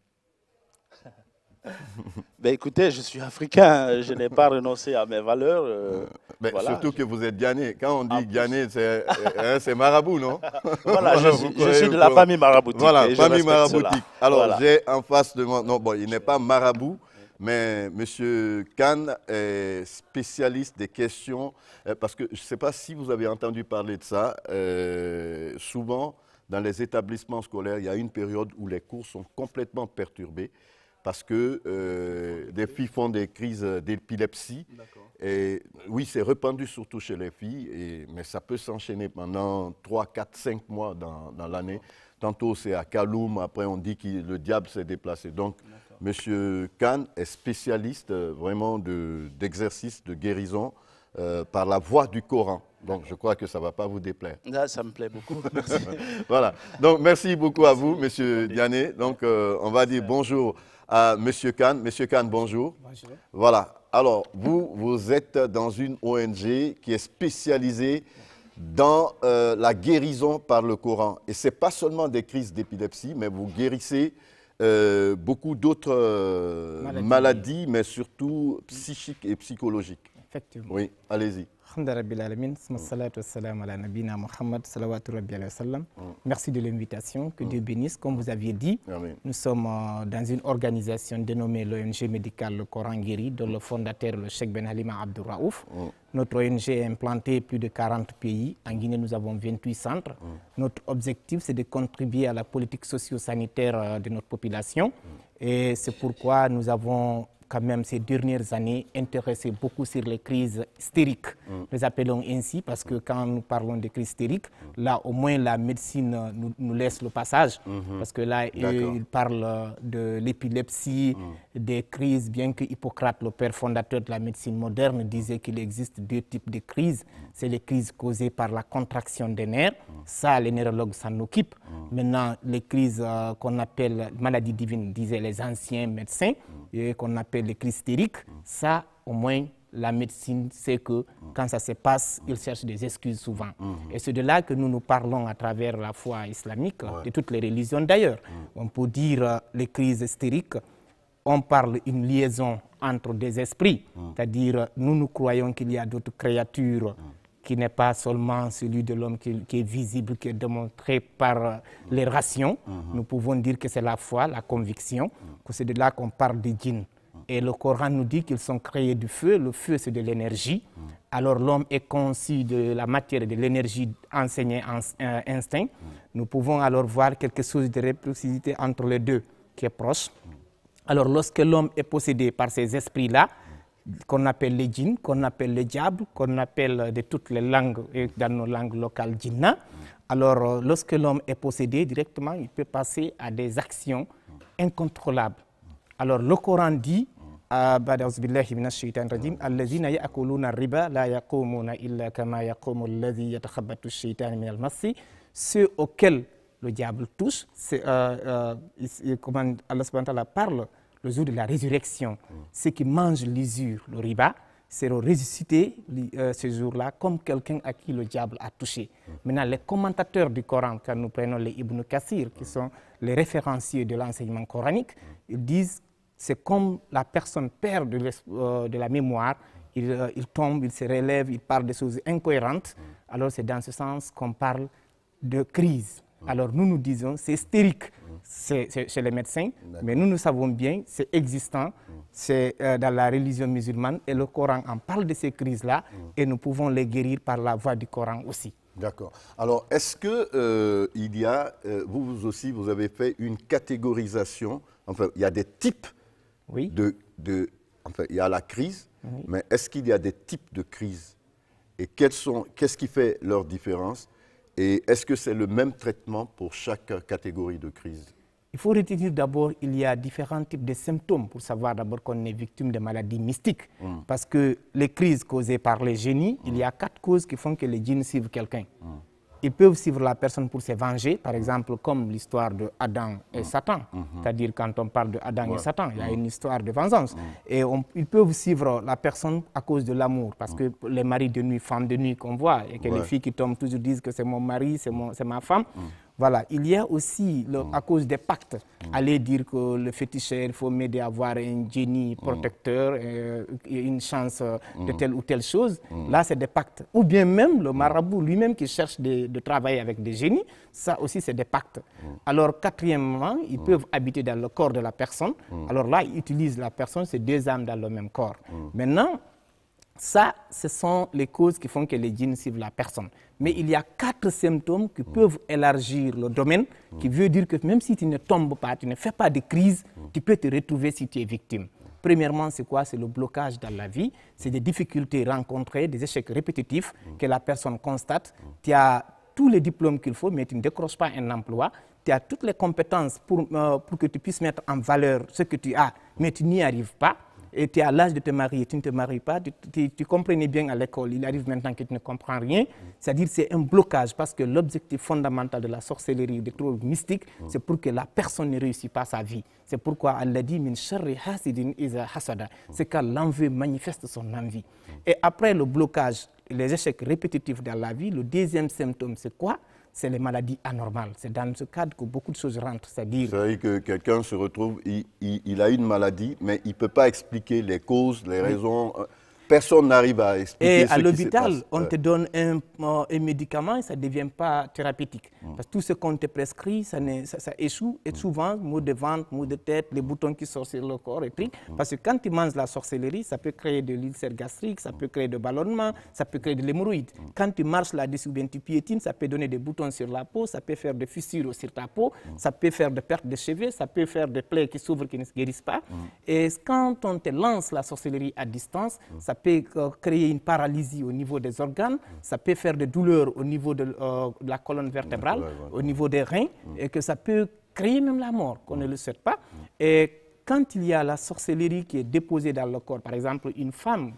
Speaker 3: Ben, écoutez, je suis africain, je n'ai pas renoncé à mes valeurs.
Speaker 1: Voilà, surtout que vous êtes Diané. Quand on dit Diané, c'est marabout, non?
Speaker 3: Voilà, je suis de la famille maraboutique.
Speaker 1: Voilà, famille maraboutique. Alors,
Speaker 3: voilà.
Speaker 1: j'ai en face de moi, non, bon, il n'est pas marabout, mais M. Kane est spécialiste des questions, parce que je ne sais pas si vous avez entendu parler de ça, souvent, dans les établissements scolaires, il y a une période où les cours sont complètement perturbés, parce que des filles font des crises d'épilepsie. Et oui, c'est répandu surtout chez les filles, mais ça peut s'enchaîner pendant 3, 4, 5 mois dans l'année. Tantôt c'est à Kaloum, après on dit que le diable s'est déplacé. Donc M. Kane est spécialiste vraiment d'exercice de guérison par la voix du Coran. Donc je crois que ça ne va pas vous déplaire.
Speaker 3: Là, ça me plaît beaucoup, merci.
Speaker 1: Voilà, donc merci beaucoup à vous, M. Diané. Donc on va dire bonjour à M. Kane. M. Kane, bonjour. Bonjour. Voilà. Alors, vous êtes dans une ONG qui est spécialisée dans la guérison par le Coran. Et ce n'est pas seulement des crises d'épilepsie, mais vous guérissez beaucoup d'autres maladies, mais surtout psychiques et psychologiques.
Speaker 9: Effectivement.
Speaker 1: Oui, allez-y.
Speaker 9: Merci de l'invitation, que Dieu bénisse. Comme vous aviez dit, nous sommes dans une organisation dénommée l'ONG médicale Le Coran Guéri, dont le fondateur, le Cheikh Ben Halima Abdou Raouf. Notre ONG est implantée dans plus de 40 pays. En Guinée, nous avons 28 centres. Notre objectif, c'est de contribuer à la politique socio-sanitaire de notre population. Et c'est pourquoi nous avons quand même ces dernières années intéressé beaucoup sur les crises hystériques. Les appelons ainsi parce que quand nous parlons de crises hystériques, là au moins la médecine nous laisse le passage. Parce que là, il parle de l'épilepsie, des crises, bien que Hippocrate, le père fondateur de la médecine moderne, disait qu'il existe 2 types de crises. C'est les crises causées par la contraction des nerfs. Ça, les neurologues s'en occupent. Maintenant, les crises qu'on appelle maladies divines, disaient les anciens médecins, et qu'on appelle les crises hystériques, ça, au moins, la médecine sait que quand ça se passe, ils cherchent des excuses souvent. Et c'est de là que nous parlons à travers la foi islamique, de toutes les religions d'ailleurs. On peut dire les crises hystériques, on parle d'une liaison entre des esprits, c'est-à-dire nous croyons qu'il y a d'autres créatures qui n'est pas seulement celui de l'homme qui est visible, qui est démontré par les rations. Nous pouvons dire que c'est la foi, la conviction, que c'est de là qu'on parle des djinns. Et le Coran nous dit qu'ils sont créés du feu. Le feu, c'est de l'énergie. Alors l'homme est conçu de la matière et de l'énergie enseignée en instinct. Nous pouvons alors voir quelque chose de réciprocité entre les deux qui est proche. Alors lorsque l'homme est possédé par ces esprits-là, qu'on appelle les djinns, qu'on appelle les diables, qu'on appelle de toutes les langues, et dans nos langues locales, djinna. Alors, lorsque l'homme est possédé directement, il peut passer à des actions incontrôlables. Alors, le Coran dit, ceux auxquels le diable touche, comment Allah subhanahu wa ta'ala parle le jour de la résurrection, ceux qui mangent l'usure, le riba, seront ressuscités ce jour-là comme quelqu'un à qui le diable a touché. Maintenant, les commentateurs du Coran, quand nous prenons les Ibn Kathir, qui sont les référenciers de l'enseignement coranique, ils disent c'est comme la personne perd de la mémoire, il tombe, il se relève, il parle de choses incohérentes. Alors c'est dans ce sens qu'on parle de crise. Alors nous disons c'est hystérique chez les médecins, mais nous savons bien c'est existant, c'est dans la religion musulmane et le Coran en parle de ces crises-là et nous pouvons les guérir par la voie du Coran aussi.
Speaker 1: D'accord. Alors est-ce que il y a, vous aussi vous avez fait une catégorisation, enfin il y a des types enfin il y a la crise, mais est-ce qu'il y a des types de crises et qu'est-ce qui fait leur différence? Et est-ce que c'est le même traitement pour chaque catégorie de crise?
Speaker 9: Il faut retenir d'abord qu'il y a différents types de symptômes pour savoir d'abord qu'on est victime de maladies mystiques. Parce que les crises causées par les génies, il y a 4 causes qui font que les djinns suivent quelqu'un. Ils peuvent suivre la personne pour se venger, par exemple comme l'histoire de Adam et Satan. C'est-à-dire quand on parle de Adam et Satan, il y a une histoire de vengeance. Et ils peuvent suivre la personne à cause de l'amour, parce que les maris de nuit, femmes de nuit qu'on voit, et que les filles qui tombent toujours disent que c'est mon mari, c'est ma femme. Voilà, il y a aussi, à cause des pactes, aller dire que le féticheur, il faut m'aider à avoir un génie protecteur, une chance de telle ou telle chose. Là, c'est des pactes. Ou bien même le marabout lui-même qui cherche de travailler avec des génies, ça aussi, c'est des pactes. Alors, quatrièmement, ils peuvent habiter dans le corps de la personne. Alors là, ils utilisent la personne, c'est deux âmes dans le même corps. Maintenant, ça, ce sont les causes qui font que les djinns suivent la personne. Mais il y a 4 symptômes qui peuvent élargir le domaine, qui veut dire que même si tu ne tombes pas, tu ne fais pas de crise, tu peux te retrouver si tu es victime. Premièrement, c'est quoi? C'est le blocage dans la vie, c'est des difficultés rencontrées, des échecs répétitifs que la personne constate. Tu as tous les diplômes qu'il faut, mais tu ne décroches pas un emploi. Tu as toutes les compétences pour que tu puisses mettre en valeur ce que tu as, mais tu n'y arrives pas. Et tu es à l'âge de te marier, tu ne te maries pas, tu comprenais bien à l'école, il arrive maintenant que tu ne comprends rien. C'est-à-dire que c'est un blocage parce que l'objectif fondamental de la sorcellerie, des troubles mystiques, c'est pour que la personne ne réussisse pas sa vie. C'est pourquoi Allah dit « Min sharri hasidin iza hasada ». C'est quand l'envie manifeste son envie. Et après le blocage, les échecs répétitifs dans la vie, le deuxième symptôme, c'est quoi? C'est les maladies anormales. C'est dans ce cadre que beaucoup de choses rentrent. C'est-à-dire
Speaker 1: que quelqu'un se retrouve, il a une maladie, mais il ne peut pas expliquer les causes, les raisons. Personne n'arrive à expliquer ce qui se passe.
Speaker 9: Et à l'hôpital, on te donne un médicament et ça ne devient pas thérapeutique. Parce que tout ce qu'on te prescrit, ça échoue. Et souvent, maux de ventre, maux de tête, les boutons qui sortent sur le corps et tout. Parce que quand tu manges la sorcellerie, ça peut créer de l'ulcère gastrique, ça peut créer de ballonnement, ça peut créer de l'hémorroïde. Quand tu marches là-dessus ou bien tu piétines, ça peut donner des boutons sur la peau, ça peut faire des fissures sur ta peau, ça peut faire des pertes de cheveux, ça peut faire des plaies qui s'ouvrent, qui ne se guérissent pas. Et quand on te lance la sorcellerie à distance, ça peut créer une paralysie au niveau des organes, ça peut faire des douleurs au niveau de la colonne vertébrale, au niveau des reins, et que ça peut créer même la mort, qu'on ne le souhaite pas. Et quand il y a la sorcellerie qui est déposée dans le corps, par exemple, une femme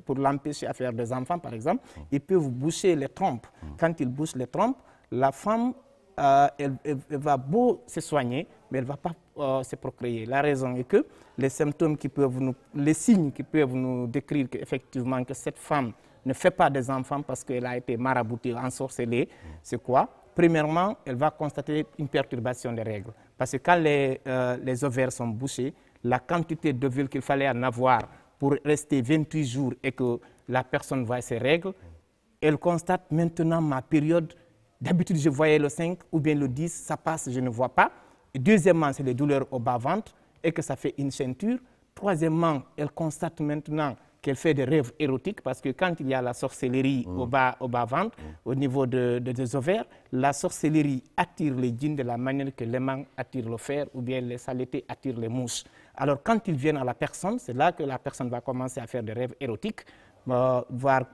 Speaker 9: pour l'empêcher à faire des enfants, par exemple, ils peuvent boucher les trompes. Quand ils bouchent les trompes, la femme, elle va beau se soigner, mais elle ne va pas se procréer. La raison est que les symptômes qui peuvent les signes qui peuvent nous décrire qu'effectivement que cette femme ne fait pas des enfants parce qu'elle a été maraboutée, ensorcelée, c'est quoi? Premièrement, elle va constater une perturbation des règles. Parce que quand les ovaires sont bouchés, la quantité d'ovules qu'il fallait en avoir pour rester 28 jours et que la personne voit ses règles, elle constate maintenant ma période. D'habitude, je voyais le 5 ou bien le 10, ça passe, je ne vois pas. Et deuxièmement, c'est les douleurs au bas-ventre et que ça fait une ceinture. Troisièmement, elle constate maintenant qu'elle fait des rêves érotiques parce que quand il y a la sorcellerie au bas-ventre, au niveau des ovaires, la sorcellerie attire les djinns de la manière que l'aimant attire le fer ou bien les saletés attirent les mouches. Alors quand ils viennent à la personne, c'est là que la personne va commencer à faire des rêves érotiques. Voir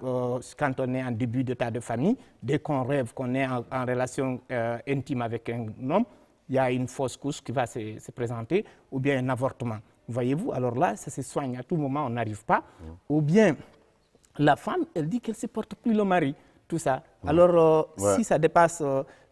Speaker 9: quand on est en début d'état de famille, dès qu'on rêve qu'on est en relation intime avec un homme, il y a une fausse couche qui va se présenter ou bien un avortement. Voyez-vous, alors là, ça se soigne. À tout moment, on n'arrive pas. Ou bien, la femme, elle dit qu'elle ne supporte plus le mari, tout ça. Alors, si ça dépasse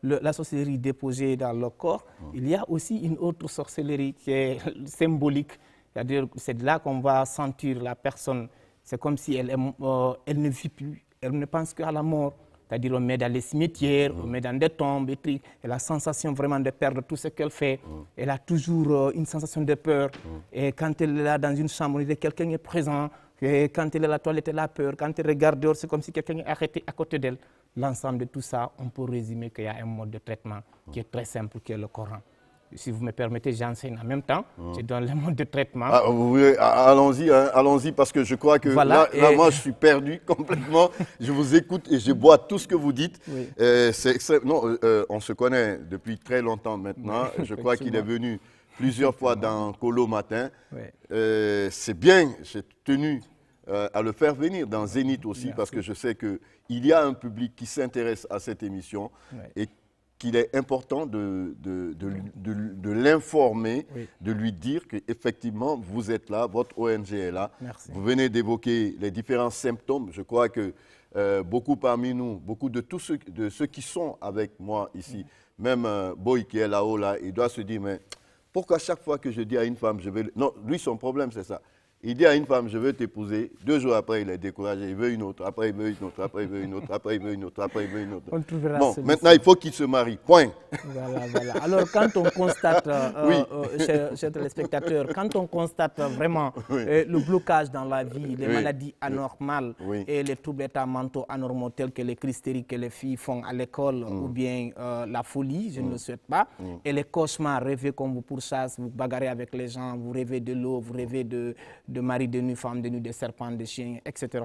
Speaker 9: la sorcellerie déposée dans le corps, il y a aussi une autre sorcellerie qui est symbolique. C'est-à-dire que c'est là qu'on va sentir la personne. C'est comme si elle ne vit plus, elle ne pense qu'à la mort. C'est-à-dire on met dans les cimetières, on met dans des tombes, et puis elle a la sensation vraiment de perdre tout ce qu'elle fait. Elle a toujours une sensation de peur. Et quand elle est là dans une chambre, quelqu'un est présent. Et quand elle est à la toilette, elle a peur. Quand elle regarde dehors, c'est comme si quelqu'un est arrêté à côté d'elle. L'ensemble de tout ça, on peut résumer qu'il y a un mode de traitement qui est très simple, qui est le Coran. Si vous me permettez, j'enseigne en même temps. Je donne le mode de traitement.
Speaker 1: Allons-y, hein, allons-y, parce que je crois que voilà, là, moi, je suis perdu complètement. Je vous écoute et je bois tout ce que vous dites. Oui. On se connaît depuis très longtemps maintenant. Je crois qu'il est venu plusieurs fois dans Colo Matin. Oui. C'est bien, j'ai tenu à le faire venir dans Zénith aussi, parce que je sais qu'il y a un public qui s'intéresse à cette émission et qu'il est important de l'informer, de lui dire qu'effectivement, vous êtes là, votre ONG est là. Merci. Vous venez d'évoquer les différents symptômes. Je crois que beaucoup parmi nous, beaucoup de tous ceux qui sont avec moi ici, même Boy qui est là-haut, là, il doit se dire, mais pourquoi chaque fois que je dis à une femme, je vais... Non, lui, son problème, c'est ça. Il dit à une femme, je veux t'épouser. 2 jours après, il est découragé. Il veut une autre. Après, il veut une autre. Après, il veut une autre. Après, il veut une autre. Après, il veut une autre.
Speaker 9: On trouvera
Speaker 1: bon, maintenant, il faut qu'il se marie. Point.
Speaker 9: Voilà, voilà. Alors, quand on constate, chers téléspectateurs, quand on constate vraiment le blocage dans la vie, les maladies anormales et les troubles d'état mentaux anormaux tels que les crises hystériques que les filles font à l'école ou bien la folie, je ne le souhaite pas, et les cauchemars, rêver qu'on vous pourchasse, vous bagarrez avec les gens, vous rêvez de l'eau, vous rêvez de mari de nu, femme de nu, de serpents, de chiens, etc.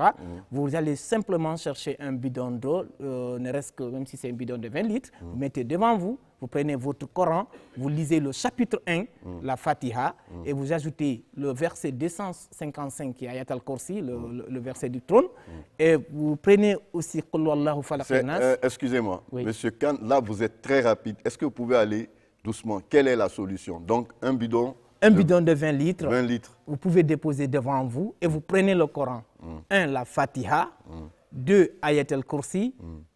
Speaker 9: Vous allez simplement chercher un bidon d'eau, ne reste que, même si c'est un bidon de 20 litres, vous mettez devant vous, vous prenez votre Coran, vous lisez le chapitre 1, la Fatiha, et vous ajoutez le verset 255 qui est Ayat al-Kursi, le verset du trône, et vous prenez aussi Qul Huwallahu Falaq Nas.
Speaker 1: Excusez-moi, Monsieur Khan, là vous êtes très rapide. Est-ce que vous pouvez aller doucement? Quelle est la solution? Donc un bidon de
Speaker 9: 20 litres. 20 litres. Vous pouvez déposer devant vous et vous prenez le Coran. 1, la Fatiha. 2, Ayat al-Kursi.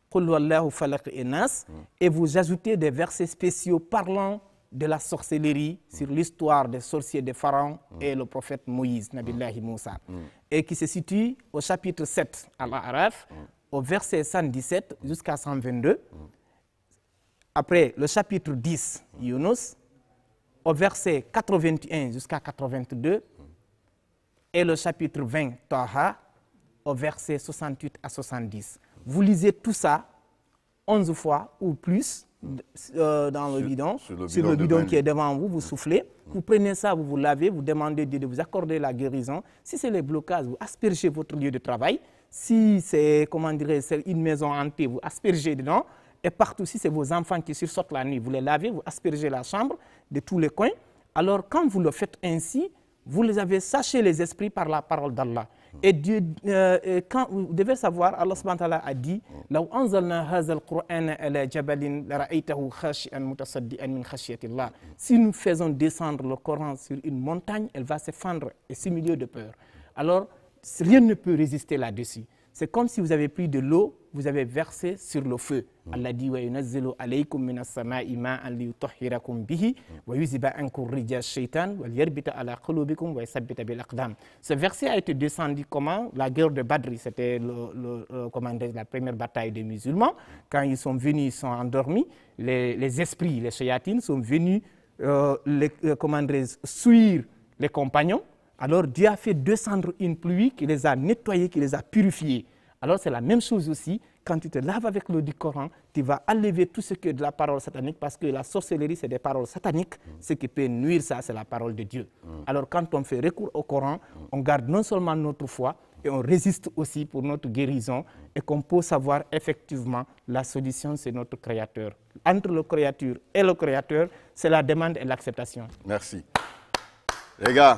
Speaker 9: Qul Huwallahu Falaq Nas. Et vous ajoutez des versets spéciaux parlant de la sorcellerie sur l'histoire des sorciers de Pharaon et le prophète Moïse, Nabillahi Moussa. Et qui se situe au chapitre 7, Al-A'raf, au verset 117 jusqu'à 122. Après le chapitre 10, Yunus, au verset 81 jusqu'à 82, et le chapitre 20, Taha, au verset 68 à 70. Vous lisez tout ça 11 fois ou plus dans le bidon, sur le bidon qui est devant vous, vous soufflez, vous prenez ça, vous vous lavez, vous demandez Dieu de vous accorder la guérison. Si c'est les blocages, vous aspergez votre lieu de travail. Si c'est, comment dirais-je, une maison hantée, vous aspergez dedans. Et partout, si c'est vos enfants qui sursortent la nuit, vous les lavez, vous aspergez la chambre de tous les coins. Alors, quand vous le faites ainsi, vous les avez sachés les esprits par la parole d'Allah. Et Dieu, quand vous devez savoir, Allah subhanahu wa ta'ala a dit لو أنزلنا هذا القرآن على جبل لرأيته خاشعا متصدعا من خشية الله. Si nous faisons descendre le Coran sur une montagne, elle va se fendre et s'humilier de peur. Alors, rien ne peut résister là-dessus. C'est comme si vous avez pris de l'eau, vous avez versé sur le feu. Allah dit وَيُنَزِّلُ عَلَيْكُم مِّنَ السَّمَاءِ مَاءً لِيُطَهِّرَكُم بِهِ وَيُذْهِبَ عَنكُم رِجْزَ الشَّيْطَانِ وَلِيَرْبِطَ عَلَى قُلُوبِكُم وَيُثَبِّتَ بِالْأَقْدَامِ. Ce verset a été descendu comment? La guerre de Badr, c'était la première bataille des musulmans. Quand ils sont venus, ils sont endormis. Les esprits, les shayatines sont venus suivre les compagnons. Alors Dieu a fait descendre une pluie qui les a nettoyés, qui les a purifiés. Alors c'est la même chose aussi, quand tu te laves avec l'eau du Coran, tu vas enlever tout ce qui est de la parole satanique, parce que la sorcellerie, c'est des paroles sataniques. Ce qui peut nuire, ça, c'est la parole de Dieu. Alors quand on fait recours au Coran, on garde non seulement notre foi, et on résiste aussi pour notre guérison, et qu'on peut savoir effectivement la solution, c'est notre Créateur. Entre le Créateur et le Créateur, c'est la demande et l'acceptation.
Speaker 1: Merci. Les gars,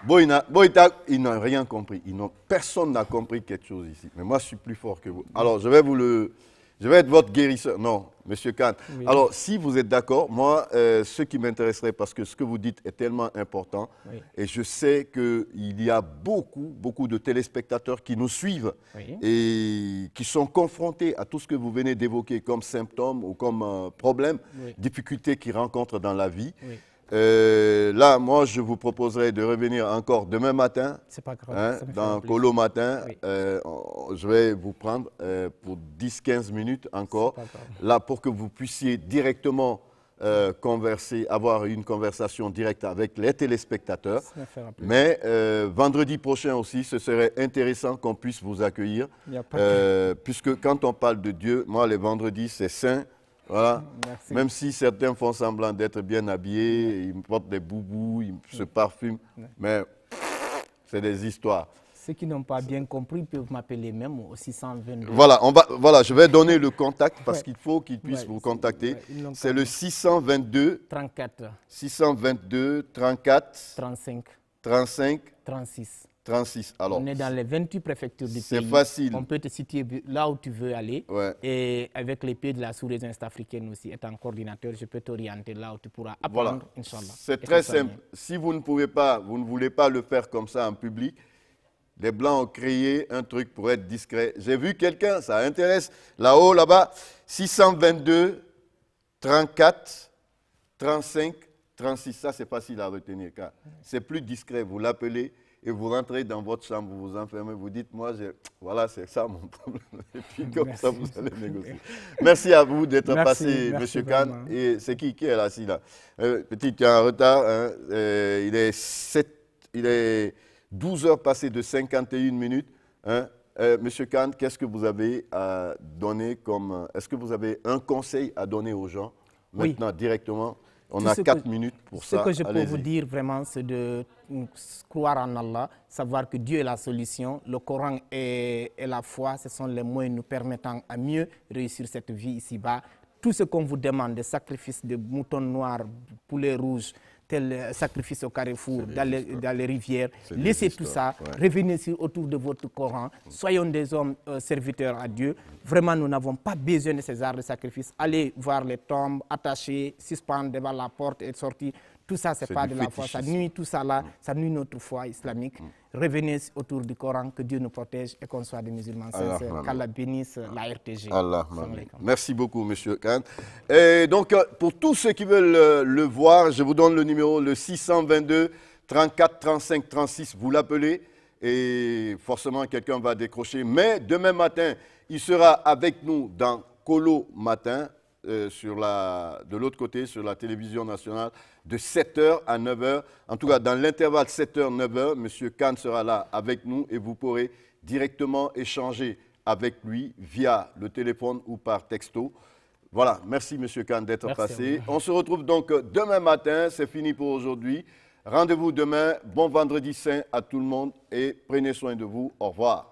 Speaker 1: ils n'ont rien compris. Personne n'a compris quelque chose ici. Mais moi, je suis plus fort que vous. Alors, je vais être votre guérisseur. Non, Monsieur Khan. Oui. Alors, si vous êtes d'accord, moi, ce qui m'intéresserait, parce que ce que vous dites est tellement important, et je sais qu'il y a beaucoup de téléspectateurs qui nous suivent et qui sont confrontés à tout ce que vous venez d'évoquer comme symptômes ou comme problèmes, difficultés qu'ils rencontrent dans la vie. Là, moi, je vous proposerai de revenir encore demain matin,
Speaker 9: pas grave,
Speaker 1: dans Colo Matin. Je vais vous prendre pour 10-15 minutes encore, là, pour que vous puissiez directement converser, avoir une conversation directe avec les téléspectateurs. Mais vendredi prochain aussi, ce serait intéressant qu'on puisse vous accueillir, puisque quand on parle de Dieu, moi, les vendredis, c'est saint. Voilà. Merci. Même si certains font semblant d'être bien habillés, ils portent des boubous, ils se parfument, mais c'est des histoires.
Speaker 9: Ceux qui n'ont pas bien compris peuvent m'appeler même au 622.
Speaker 1: Voilà, je vais donner le contact parce qu'il faut qu'ils puissent vous contacter. C'est le 622
Speaker 9: 34
Speaker 1: 622 34
Speaker 9: 35
Speaker 1: 35
Speaker 9: 36.
Speaker 1: 36. Alors,
Speaker 9: on est dans les 28 préfectures du pays.
Speaker 1: C'est facile.
Speaker 9: On peut te situer là où tu veux aller. Et avec les pays de la sous-région est-africaine aussi, étant coordinateur, je peux t'orienter là où tu pourras apprendre, Inch'Allah.
Speaker 1: C'est très simple. Si vous ne pouvez pas, vous ne voulez pas le faire comme ça en public, les Blancs ont créé un truc pour être discret. J'ai vu quelqu'un, ça intéresse, là-haut, là-bas, 622 34 35 36. Ça, c'est facile à retenir, car c'est plus discret. Vous l'appelez et vous rentrez dans votre chambre, vous vous enfermez, vous dites, moi, voilà, c'est ça mon problème. Et puis comme ça, vous allez négocier. Merci à vous d'être passé, M. Khan. Et c'est qui est là, assis là? Petit, tu es en retard. Hein, il est 12 heures passées de 51 minutes. Hein. Monsieur Khan, qu'est-ce que vous avez à donner comme... Est-ce que vous avez un conseil à donner aux gens maintenant directement? On a 4 minutes pour ça.
Speaker 9: Ce que je peux vous dire vraiment, c'est de croire en Allah, savoir que Dieu est la solution. Le Coran et la foi, ce sont les moyens nous permettant à mieux réussir cette vie ici-bas. Tout ce qu'on vous demande, des sacrifices de moutons noirs, poulets rouges, tel sacrifice au carrefour, dans les rivières, laissez tout ça, revenez autour de votre Coran, soyons des hommes serviteurs à Dieu. Vraiment, nous n'avons pas besoin de ces arts de sacrifice. Allez voir les tombes, attachées, suspendre devant la porte et sortir. Tout ça, ce n'est pas de la foi. Ça nuit tout ça là, ça nuit notre foi islamique. Revenez autour du Coran, que Dieu nous protège et qu'on soit des musulmans sincères. Qu'Allah bénisse la RTG.
Speaker 1: Merci beaucoup, M. Khan. Et donc, pour tous ceux qui veulent le voir, je vous donne le numéro, le 622 34 35 36. Vous l'appelez et forcément, quelqu'un va décrocher. Mais demain matin, il sera avec nous dans Colo Matin. De l'autre côté, sur la télévision nationale, de 7h à 9h. En tout cas, dans l'intervalle 7h-9h, M. Khan sera là avec nous et vous pourrez directement échanger avec lui via le téléphone ou par texto. Voilà, merci M. Khan d'être passé. On se retrouve donc demain matin, c'est fini pour aujourd'hui. Rendez-vous demain, bon vendredi saint à tout le monde et prenez soin de vous. Au revoir.